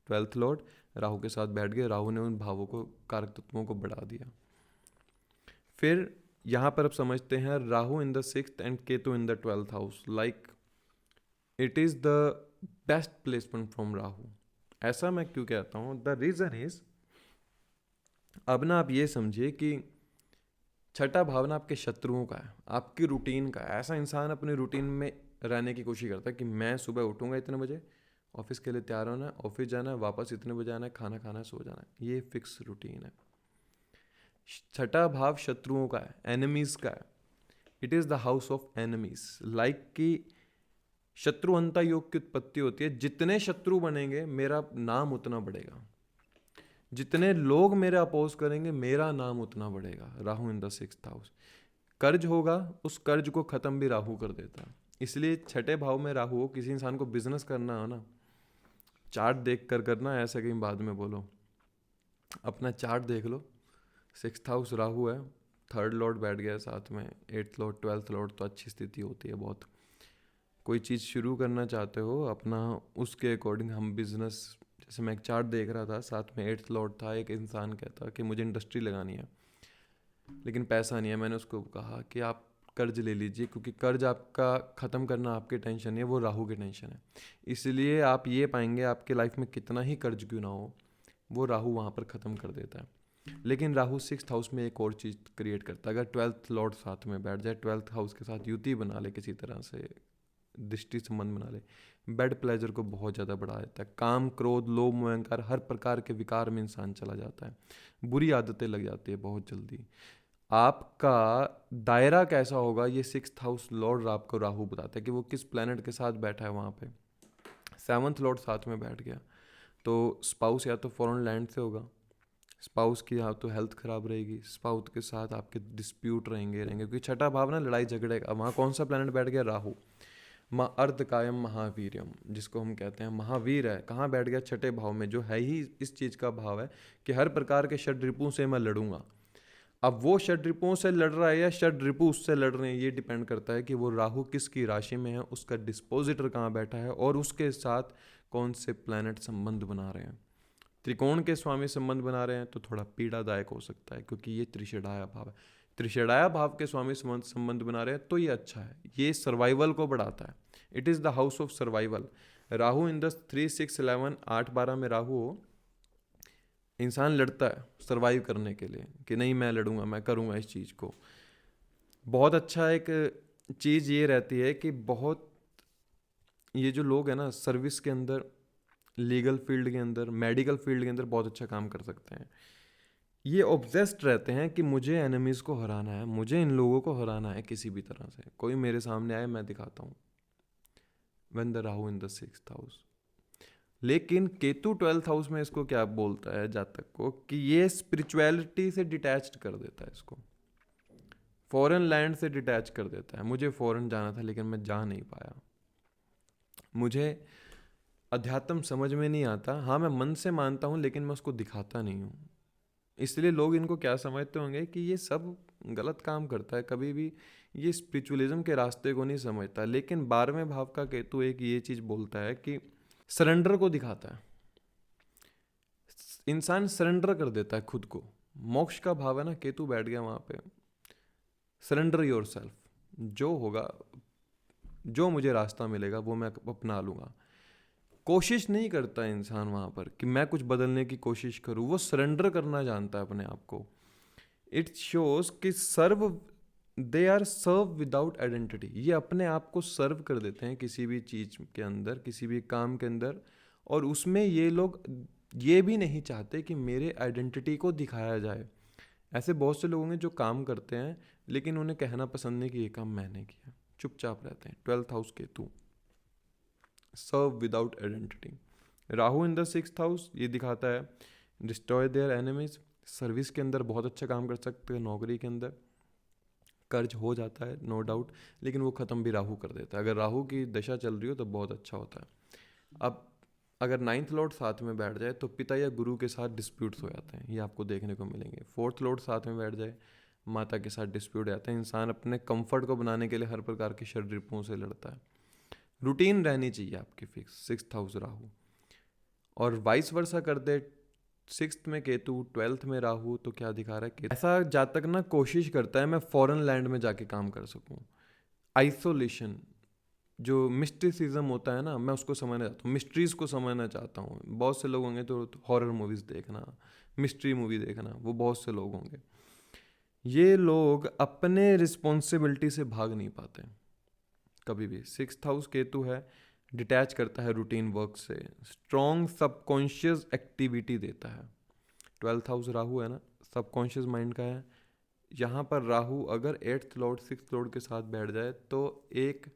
[SPEAKER 1] 12th Lord Rahu के साथ बैठ गए, राहु ने उन भावों को, कारक तत्वों को बढ़ा दिया। फिर यहाँ पर अब समझते हैं Rahu in the 6th and Ketu in the 12th house, like it is the best placement from Rahu. ऐसा मैं क्यों कहता हूँ? द रीज़न इज, अब ना आप ये समझिए कि छठा भाव ना आपके शत्रुओं का है, आपकी रूटीन का है। ऐसा इंसान अपने रूटीन में रहने की कोशिश करता है कि मैं सुबह उठूंगा इतने बजे, ऑफिस के लिए तैयार होना है, ऑफिस जाना है, वापस इतने बजे आना है, खाना खाना है, सो जाना है, ये फिक्स रूटीन है। छठा भाव शत्रुओं का है, एनिमीज का है। It is the house of enemies, like कि शत्रुअंता योग की उत्पत्ति होती है। जितने शत्रु बनेंगे मेरा नाम उतना बढ़ेगा, जितने लोग मेरे अपोज करेंगे मेरा नाम उतना बढ़ेगा। Rahu in the 6th house. कर्ज होगा, उस कर्ज को खत्म भी राहु कर देता है। इसलिए छठे भाव में राहु हो, किसी इंसान को बिजनेस करना हो ना, चार्ट देख कर करना, ऐसा कहीं बाद में बोलो, अपना चार्ट देख लो। 6th हाउस राहु है, 3rd लॉर्ड बैठ गया साथ में, 8th लॉर्ड, 12th लॉर्ड, तो अच्छी स्थिति होती है बहुत। कोई चीज़ शुरू करना चाहते हो अपना, उसके अकॉर्डिंग हम बिजनेस, जैसे मैं एक चार्ट देख रहा था, साथ में 8th लॉर्ड था, एक इंसान कहता कि मुझे इंडस्ट्री लगानी है लेकिन पैसा नहीं है। मैंने उसको कहा कि आप कर्ज ले लीजिए, क्योंकि कर्ज आपका ख़त्म करना आपके टेंशन है, वो राहु की टेंशन है। इसलिए आप ये पाएंगे आपके लाइफ में कितना ही कर्ज क्यों ना हो, वो राहु वहाँ पर ख़त्म कर देता है। लेकिन राहु 6th हाउस में एक और चीज़ क्रिएट करता है। अगर 12th लॉर्ड साथ में बैठ जाए, 12th हाउस के साथ युति बना ले, किसी तरह से दृष्टि संबंध बना ले, बेड प्लेजर को बहुत ज़्यादा बढ़ा देता है। काम, क्रोध, लोभ, मोह, अहंकार, हर प्रकार के विकार में इंसान चला जाता है, बुरी आदतें लग जाती है बहुत जल्दी। आपका दायरा कैसा होगा, ये 6th हाउस लॉर्ड आपको राहु बताता है कि वो किस प्लेनेट के साथ बैठा है वहाँ पे। 7th लॉर्ड साथ में बैठ गया तो स्पाउस या तो फॉरेन लैंड से होगा, स्पाउस की या तो हेल्थ खराब रहेगी, स्पाउस के साथ आपके डिस्प्यूट रहेंगे क्योंकि छठा भाव ना लड़ाई झगड़े का। वहाँ कौन सा प्लेनेट बैठ गया? राहु। अर्धकायम महावीर्यम, जिसको हम कहते हैं महावीर है, कहाँ बैठ गया? छठे भाव में, जो है ही इस चीज़ का भाव है कि हर प्रकार के षड्रिपुओं से मैं लड़ूंगा। अब वो षड्रिपुओं से लड़ रहा है या षड्रिपु उससे लड़ रहे हैं, ये डिपेंड करता है कि वो राहु किसकी राशि में है, उसका डिस्पोजिटर कहाँ बैठा है और उसके साथ कौन से प्लैनेट संबंध बना रहे हैं। त्रिकोण के स्वामी संबंध बना रहे हैं तो थोड़ा पीड़ादायक हो सकता है, क्योंकि ये त्रिषडाया भाव है। त्रिषडाया भाव के स्वामी संबंध बना रहे हैं तो ये अच्छा है, ये सर्वाइवल को बढ़ाता है। It is the house of survival. Rahu in the 3, 6, 11, 8, 12 में राहु हो, इंसान लड़ता है सर्वाइव करने के लिए कि नहीं मैं लड़ूंगा, मैं करूंगा इस चीज़ को। बहुत अच्छा एक चीज़ ये रहती है कि बहुत ये जो लोग हैं ना सर्विस के अंदर लीगल फील्ड के अंदर, मेडिकल फील्ड के अंदर बहुत अच्छा काम कर सकते हैं। ये ऑब्सेस्ड रहते हैं कि मुझे एनिमीज़ को हराना है, मुझे इन लोगों को हराना है किसी भी तरह से, कोई मेरे सामने आए मैं दिखाता हूँ। When the Rahu in the 6th house. लेकिन केतु 12th हाउस में इसको क्या बोलता है जातक को, कि ये स्पिरिचुअलिटी से डिटैच्ड कर देता है इसको, फॉरेन लैंड से डिटैच कर देता है। मुझे फॉरेन जाना था लेकिन मैं जा नहीं पाया, मुझे अध्यात्म समझ में नहीं आता, हाँ मैं मन से मानता हूँ लेकिन मैं उसको दिखाता नहीं हूँ। इसलिए लोग इनको क्या समझते होंगे कि ये सब गलत काम करता है, कभी भी ये स्पिरिचुअलिज्म के रास्ते को नहीं समझता। लेकिन 12वें भाव का केतु एक ये चीज़ बोलता है कि सरेंडर को दिखाता है, इंसान सरेंडर कर देता है खुद को। मोक्ष का भाव है ना, केतु बैठ गया वहाँ पे, सरेंडर योर सेल्फ, जो होगा, जो मुझे रास्ता मिलेगा वो मैं अपना लूँगा। कोशिश नहीं करता इंसान वहाँ पर कि मैं कुछ बदलने की कोशिश करूँ, वो सरेंडर करना जानता है अपने आप को। इट शोज कि serve, they are serve without identity, ये अपने आप को सर्व कर देते हैं किसी भी चीज़ के अंदर, किसी भी काम के अंदर, और उसमें ये लोग ये भी नहीं चाहते कि मेरे आइडेंटिटी को दिखाया जाए। ऐसे बहुत से लोग होंगे जो काम करते हैं लेकिन उन्हें कहना पसंद नहीं कि ये काम मैंने किया, चुपचाप रहते हैं। 12th house Ketu, serve without identity. Rahu in the 6th house ये दिखाता है डिस्ट्रॉय देयर एनिमीज, सर्विस के अंदर बहुत अच्छा काम कर सकते हैं, नौकरी के अंदर कर्ज हो जाता है नो डाउट, लेकिन वो ख़त्म भी राहु कर देता है। अगर राहु की दशा चल रही हो तो बहुत अच्छा होता है। अब अगर 9th लॉर्ड साथ में बैठ जाए तो पिता या गुरु के साथ डिस्प्यूट्स हो जाते हैं, ये आपको देखने को मिलेंगे। 4th लॉर्ड साथ में बैठ जाए, माता के साथ डिस्प्यूट आते हैं। इंसान अपने कंफर्ट को बनाने के लिए हर प्रकार के शरीरों से लड़ता है। रूटीन रहनी चाहिए आपकी फिक्स, 6th हाउस राहु। और वाइस वर्सा कर दे, 6th में केतु 12th में राहु, तो क्या दिखा रहा है कि ऐसा जातक ना कोशिश करता है मैं फॉरेन लैंड में जाके काम कर सकूं। आइसोलेशन, जो मिस्टिसिज्म होता है ना, मैं उसको समझना चाहता हूँ, मिस्ट्रीज़ को समझना चाहता हूँ। बहुत से लोग होंगे तो हॉरर मूवीज़ देखना, मिस्ट्री मूवी देखना, वो बहुत से लोग होंगे। ये लोग अपने रिस्पॉन्सिबिलिटी से भाग नहीं पाते कभी भी। 6th हाउस केतु है, डिटैच करता है रूटीन वर्क से, स्ट्रॉन्ग सबकॉन्शियस एक्टिविटी देता है। 12th हाउस राहु है ना, सबकॉन्शियस माइंड का है। यहाँ पर राहु अगर 8th लॉर्ड 6th लॉर्ड के साथ बैठ जाए तो एक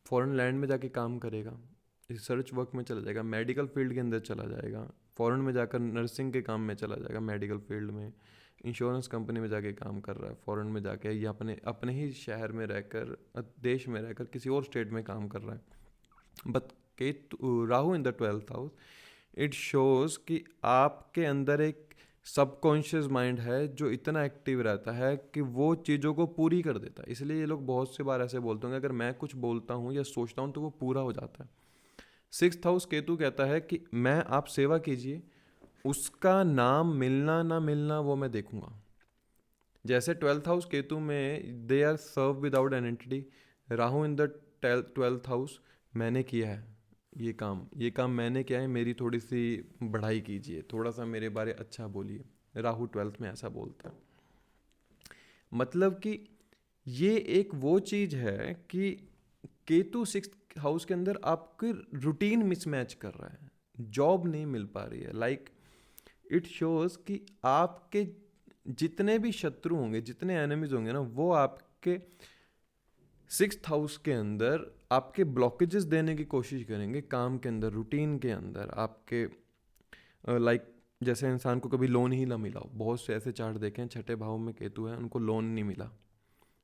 [SPEAKER 1] फॉरेन लैंड में जाके काम करेगा, रिसर्च वर्क में चला जाएगा, मेडिकल फील्ड के अंदर चला जाएगा, फॉरेन में जाकर नर्सिंग के काम में चला जाएगा, मेडिकल फील्ड में, इंश्योरेंस कंपनी में जाके काम कर रहा है, फॉरेन में जाके, या अपने अपने ही शहर में रहकर, देश में रहकर किसी और स्टेट में काम कर रहा है। But Ketu Rahu in the 12th house, it shows कि आपके अंदर एक सबकॉन्शियस माइंड है जो इतना एक्टिव रहता है कि वो चीज़ों को पूरी कर देता है। इसलिए ये लोग बहुत सी बार ऐसे बोलते होंगे अगर मैं कुछ बोलता हूँ या सोचता हूँ तो वो पूरा हो जाता है। 6th हाउस केतु कहता है कि मैं, आप सेवा कीजिए, उसका नाम मिलना ना मिलना वो मैं देखूंगा। जैसे 12th हाउस केतु में they are serve without identity, Rahu in the 12th house, मैंने किया है ये काम मैंने किया है, मेरी थोड़ी सी बढ़ाई कीजिए, थोड़ा सा मेरे बारे अच्छा बोलिए। राहु 12th में ऐसा बोलता है। मतलब कि ये एक वो चीज़ है कि केतु 6th हाउस के अंदर आपकी रूटीन मिसमैच कर रहा है, जॉब नहीं मिल पा रही है। लाइक इट शोज कि आपके जितने भी शत्रु होंगे, जितने एनिमीज होंगे ना, वो आपके 6th हाउस के अंदर आपके ब्लॉकेजेस देने की कोशिश करेंगे काम के अंदर, रूटीन के अंदर आपके। लाइक जैसे इंसान को कभी लोन ही ना मिला हो, बहुत से ऐसे चार्ट देखे हैं, 6ठे भाव में केतु है, उनको लोन नहीं मिला,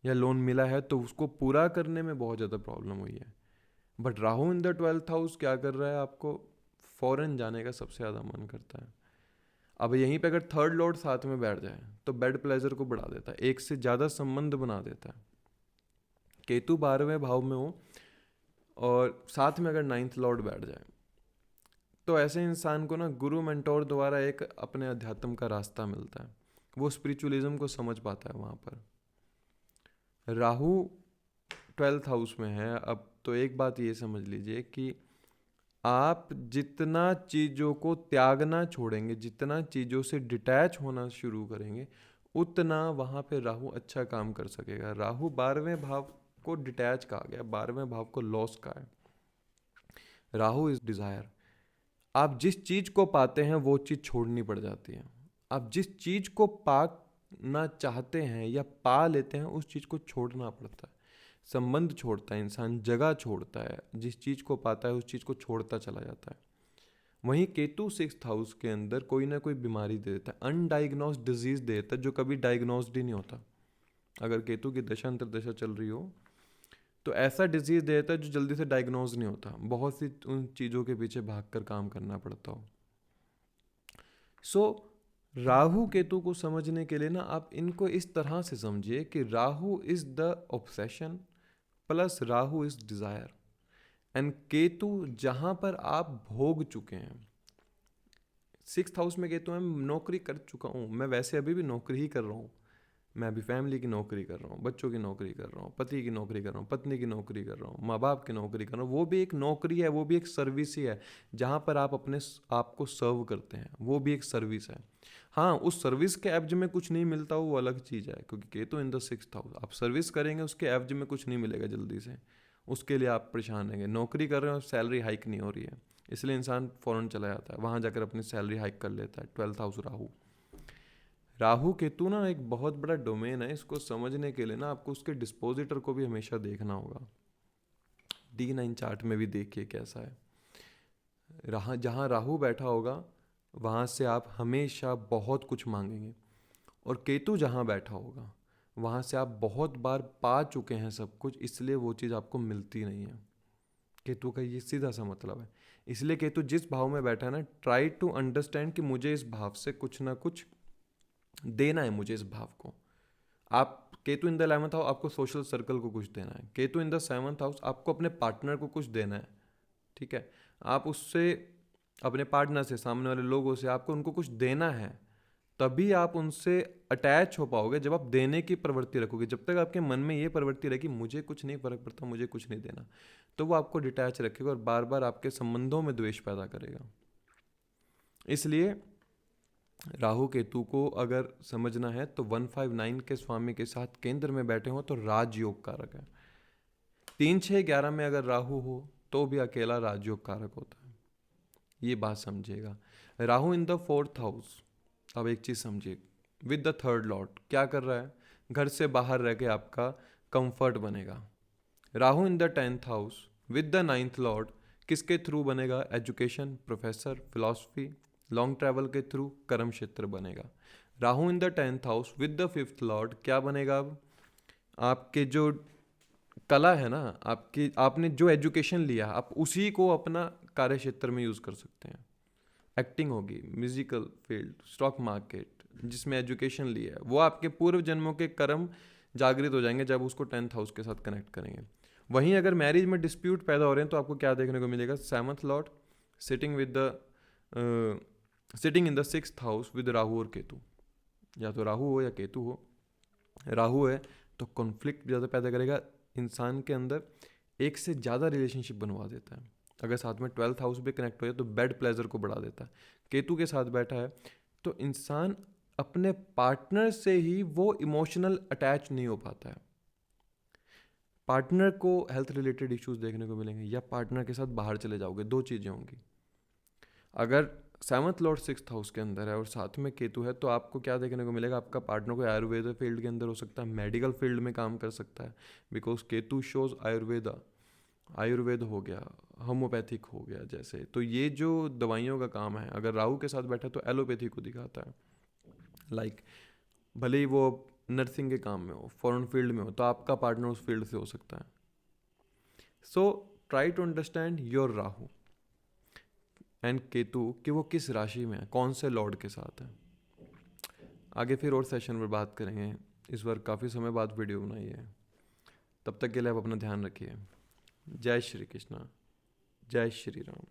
[SPEAKER 1] या लोन मिला है तो उसको पूरा करने में बहुत ज़्यादा प्रॉब्लम हुई है। But Rahu in the 12th house क्या कर रहा है, आपको फॉरेन जाने का सबसे ज़्यादा मन करता है। अब यहीं पे अगर 3rd लॉर्ड साथ में बैठ जाए तो बेड प्लेजर को बढ़ा देता है, एक से ज़्यादा संबंध बना देता है। केतु 12वें भाव में हो और साथ में अगर 9th लॉर्ड बैठ जाए तो ऐसे इंसान को ना गुरु मेंटोर द्वारा एक अपने अध्यात्म का रास्ता मिलता है, वो स्पिरिचुअलिज्म को समझ पाता है वहाँ पर। राहु 12th हाउस में है, अब तो एक बात ये समझ लीजिए कि आप जितना चीज़ों को त्यागना छोड़ेंगे, जितना चीज़ों से डिटैच होना शुरू करेंगे, उतना वहाँ पे राहु अच्छा काम कर सकेगा। राहु 12वें भाव को डिटैच कहा गया, 12वें भाव को लॉस कहा है। राहु इज डिज़ायर, आप जिस चीज़ को पाते हैं वो चीज़ छोड़नी पड़ जाती है। आप जिस चीज़ को पाना चाहते हैं या पा लेते हैं उस चीज़ को छोड़ना पड़ता है। संबंध छोड़ता है इंसान, जगह छोड़ता है, जिस चीज़ को पाता है उस चीज़ को छोड़ता चला जाता है। वहीं केतु 6th हाउस के अंदर कोई ना कोई बीमारी दे देता है, अनडायग्नोस्ड डिजीज दे देता है जो कभी डायग्नोस्ड ही नहीं होता। अगर केतु की दशा अंतर्दशा चल रही हो तो ऐसा डिजीज दे देता है जो जल्दी से डायग्नोज नहीं होता, बहुत सी उन चीज़ों के पीछे भागकर काम करना पड़ता हो। सो राहु केतु को समझने के लिए ना आप इनको इस तरह से समझिए कि Rahu is the obsession plus Rahu is desire, and Ketu जहां पर आप भोग चुके हैं। 6th हाउस में केतु है, नौकरी कर चुका हूँ मैं, वैसे अभी भी नौकरी ही कर रहा हूँ, मैं अभी फैमिली की नौकरी कर रहा हूँ, बच्चों की नौकरी कर रहा हूँ, पति की नौकरी कर रहा हूँ, पत्नी की नौकरी कर रहा हूँ, माँ बाप की नौकरी कर रहा हूँ। वो भी एक नौकरी है, वो भी एक सर्विस ही है जहाँ पर आप अपने आप को सर्व करते हैं, वो भी एक सर्विस है। हाँ, उस सर्विस के एवज में कुछ नहीं मिलता वो अलग चीज़ है, क्योंकि Ketu in the 6th house, आप सर्विस करेंगे उसके एवज में कुछ नहीं मिलेगा जल्दी से, उसके लिए आप परेशान रहेंगे। नौकरी कर रहे हो, सैलरी हाइक नहीं हो रही है, इसलिए इंसान फ़ौरन चला जाता है, वहाँ जाकर अपनी सैलरी हाइक कर लेता है। 12th हाउस राहु, राहु केतु ना एक बहुत बड़ा डोमेन है, इसको समझने के लिए ना आपको उसके डिस्पोजिटर को भी हमेशा देखना होगा। D9 चार्ट में भी देखिए कैसा है। जहाँ राहु बैठा होगा वहाँ से आप हमेशा बहुत कुछ मांगेंगे, और केतु जहाँ बैठा होगा वहाँ से आप बहुत बार पा चुके हैं सब कुछ, इसलिए वो चीज़ आपको मिलती नहीं है। केतु का ये सीधा सा मतलब है। इसलिए केतु जिस भाव में बैठा है ना, ट्राई टू अंडरस्टैंड कि मुझे इस भाव से कुछ ना कुछ देना है, मुझे इस भाव को। आप Ketu in the 11th house, आपको सोशल सर्कल को कुछ देना है। Ketu in the 7th house, आपको अपने पार्टनर को कुछ देना है, ठीक है। आप उससे, अपने पार्टनर से, सामने वाले लोगों से आपको उनको कुछ देना है, तभी आप उनसे अटैच हो पाओगे जब आप देने की प्रवृत्ति रखोगे। जब तक आपके मन में ये प्रवृत्ति रहेगी मुझे कुछ नहीं फर्क पड़ता, मुझे कुछ नहीं देना, तो वो आपको डिटैच रखेगा और बार बार आपके संबंधों में द्वेष पैदा करेगा। इसलिए राहु केतु को अगर समझना है तो 159 के स्वामी के साथ केंद्र में बैठे हो तो राजयोग कारक है। 3, 6, 11 में अगर राहु हो तो भी अकेला राजयोग कारक होता है, ये बात समझिएगा। Rahu in the 4th house, अब एक चीज समझिए, विद द 3rd लॉर्ड क्या कर रहा है, घर से बाहर रह के आपका कंफर्ट बनेगा। Rahu in the 10th house with the 9th Lord किसके थ्रू बनेगा, education, professor, philosophy, long travel के थ्रू कर्म क्षेत्र बनेगा। Rahu in the 10th house with the 5th Lord क्या बनेगा, अब आपके जो कला है ना, आपकी, आपने जो एजुकेशन लिया आप उसी को अपना कार्य क्षेत्र में यूज़ कर सकते हैं। एक्टिंग होगी, म्यूजिकल फील्ड, स्टॉक मार्केट, जिसमें एजुकेशन लिया है वो आपके पूर्व जन्मों के कर्म जागृत हो जाएंगे जब उसको 10th हाउस के साथ कनेक्ट करेंगे। वहीं अगर मैरिज में डिस्प्यूट पैदा हो रहे हैं तो आपको क्या देखने को मिलेगा, 7th Lord sitting in the 6th house with Rahu और केतु, या तो राहु हो या केतु हो। राहु है तो कॉन्फ्लिक्ट ज़्यादा पैदा करेगा, इंसान के अंदर एक से ज़्यादा रिलेशनशिप बनवा देता है। अगर साथ में 12th हाउस भी कनेक्ट हो जाए तो बेड प्लेजर को बढ़ा देता है। केतु के साथ बैठा है तो इंसान अपने पार्टनर से ही वो इमोशनल अटैच नहीं हो पाता है। पार्टनर को हेल्थ रिलेटेड इश्यूज देखने को मिलेंगे, या पार्टनर के साथ बाहर चले जाओगे, दो चीज़ें होंगी। अगर 7th लॉर्ड 6th हाउस के अंदर है और साथ में केतु है तो आपको क्या देखने को मिलेगा, आपका पार्टनर को आयुर्वेद फील्ड के अंदर हो सकता है, मेडिकल फील्ड में काम कर सकता है, बिकॉज केतु शोज आयुर्वेद हो गया, होम्योपैथिक हो गया जैसे, तो ये जो दवाइयों का काम है। अगर राहु के साथ बैठा तो एलोपैथी को दिखाता है, लाइक भले ही वो नर्सिंग के काम में हो, फॉरेन फील्ड में हो, तो आपका पार्टनर उस फील्ड से हो सकता है। So try to understand your Rahu and Ketu कि वो किस राशि में है, कौन से लॉर्ड के साथ है। आगे फिर और सेशन में बात करेंगे, इस बार काफ़ी समय बाद वीडियो बनाई है। तब तक के लिए आप अपना ध्यान रखिए। जय श्री कृष्णा, जय श्री राम।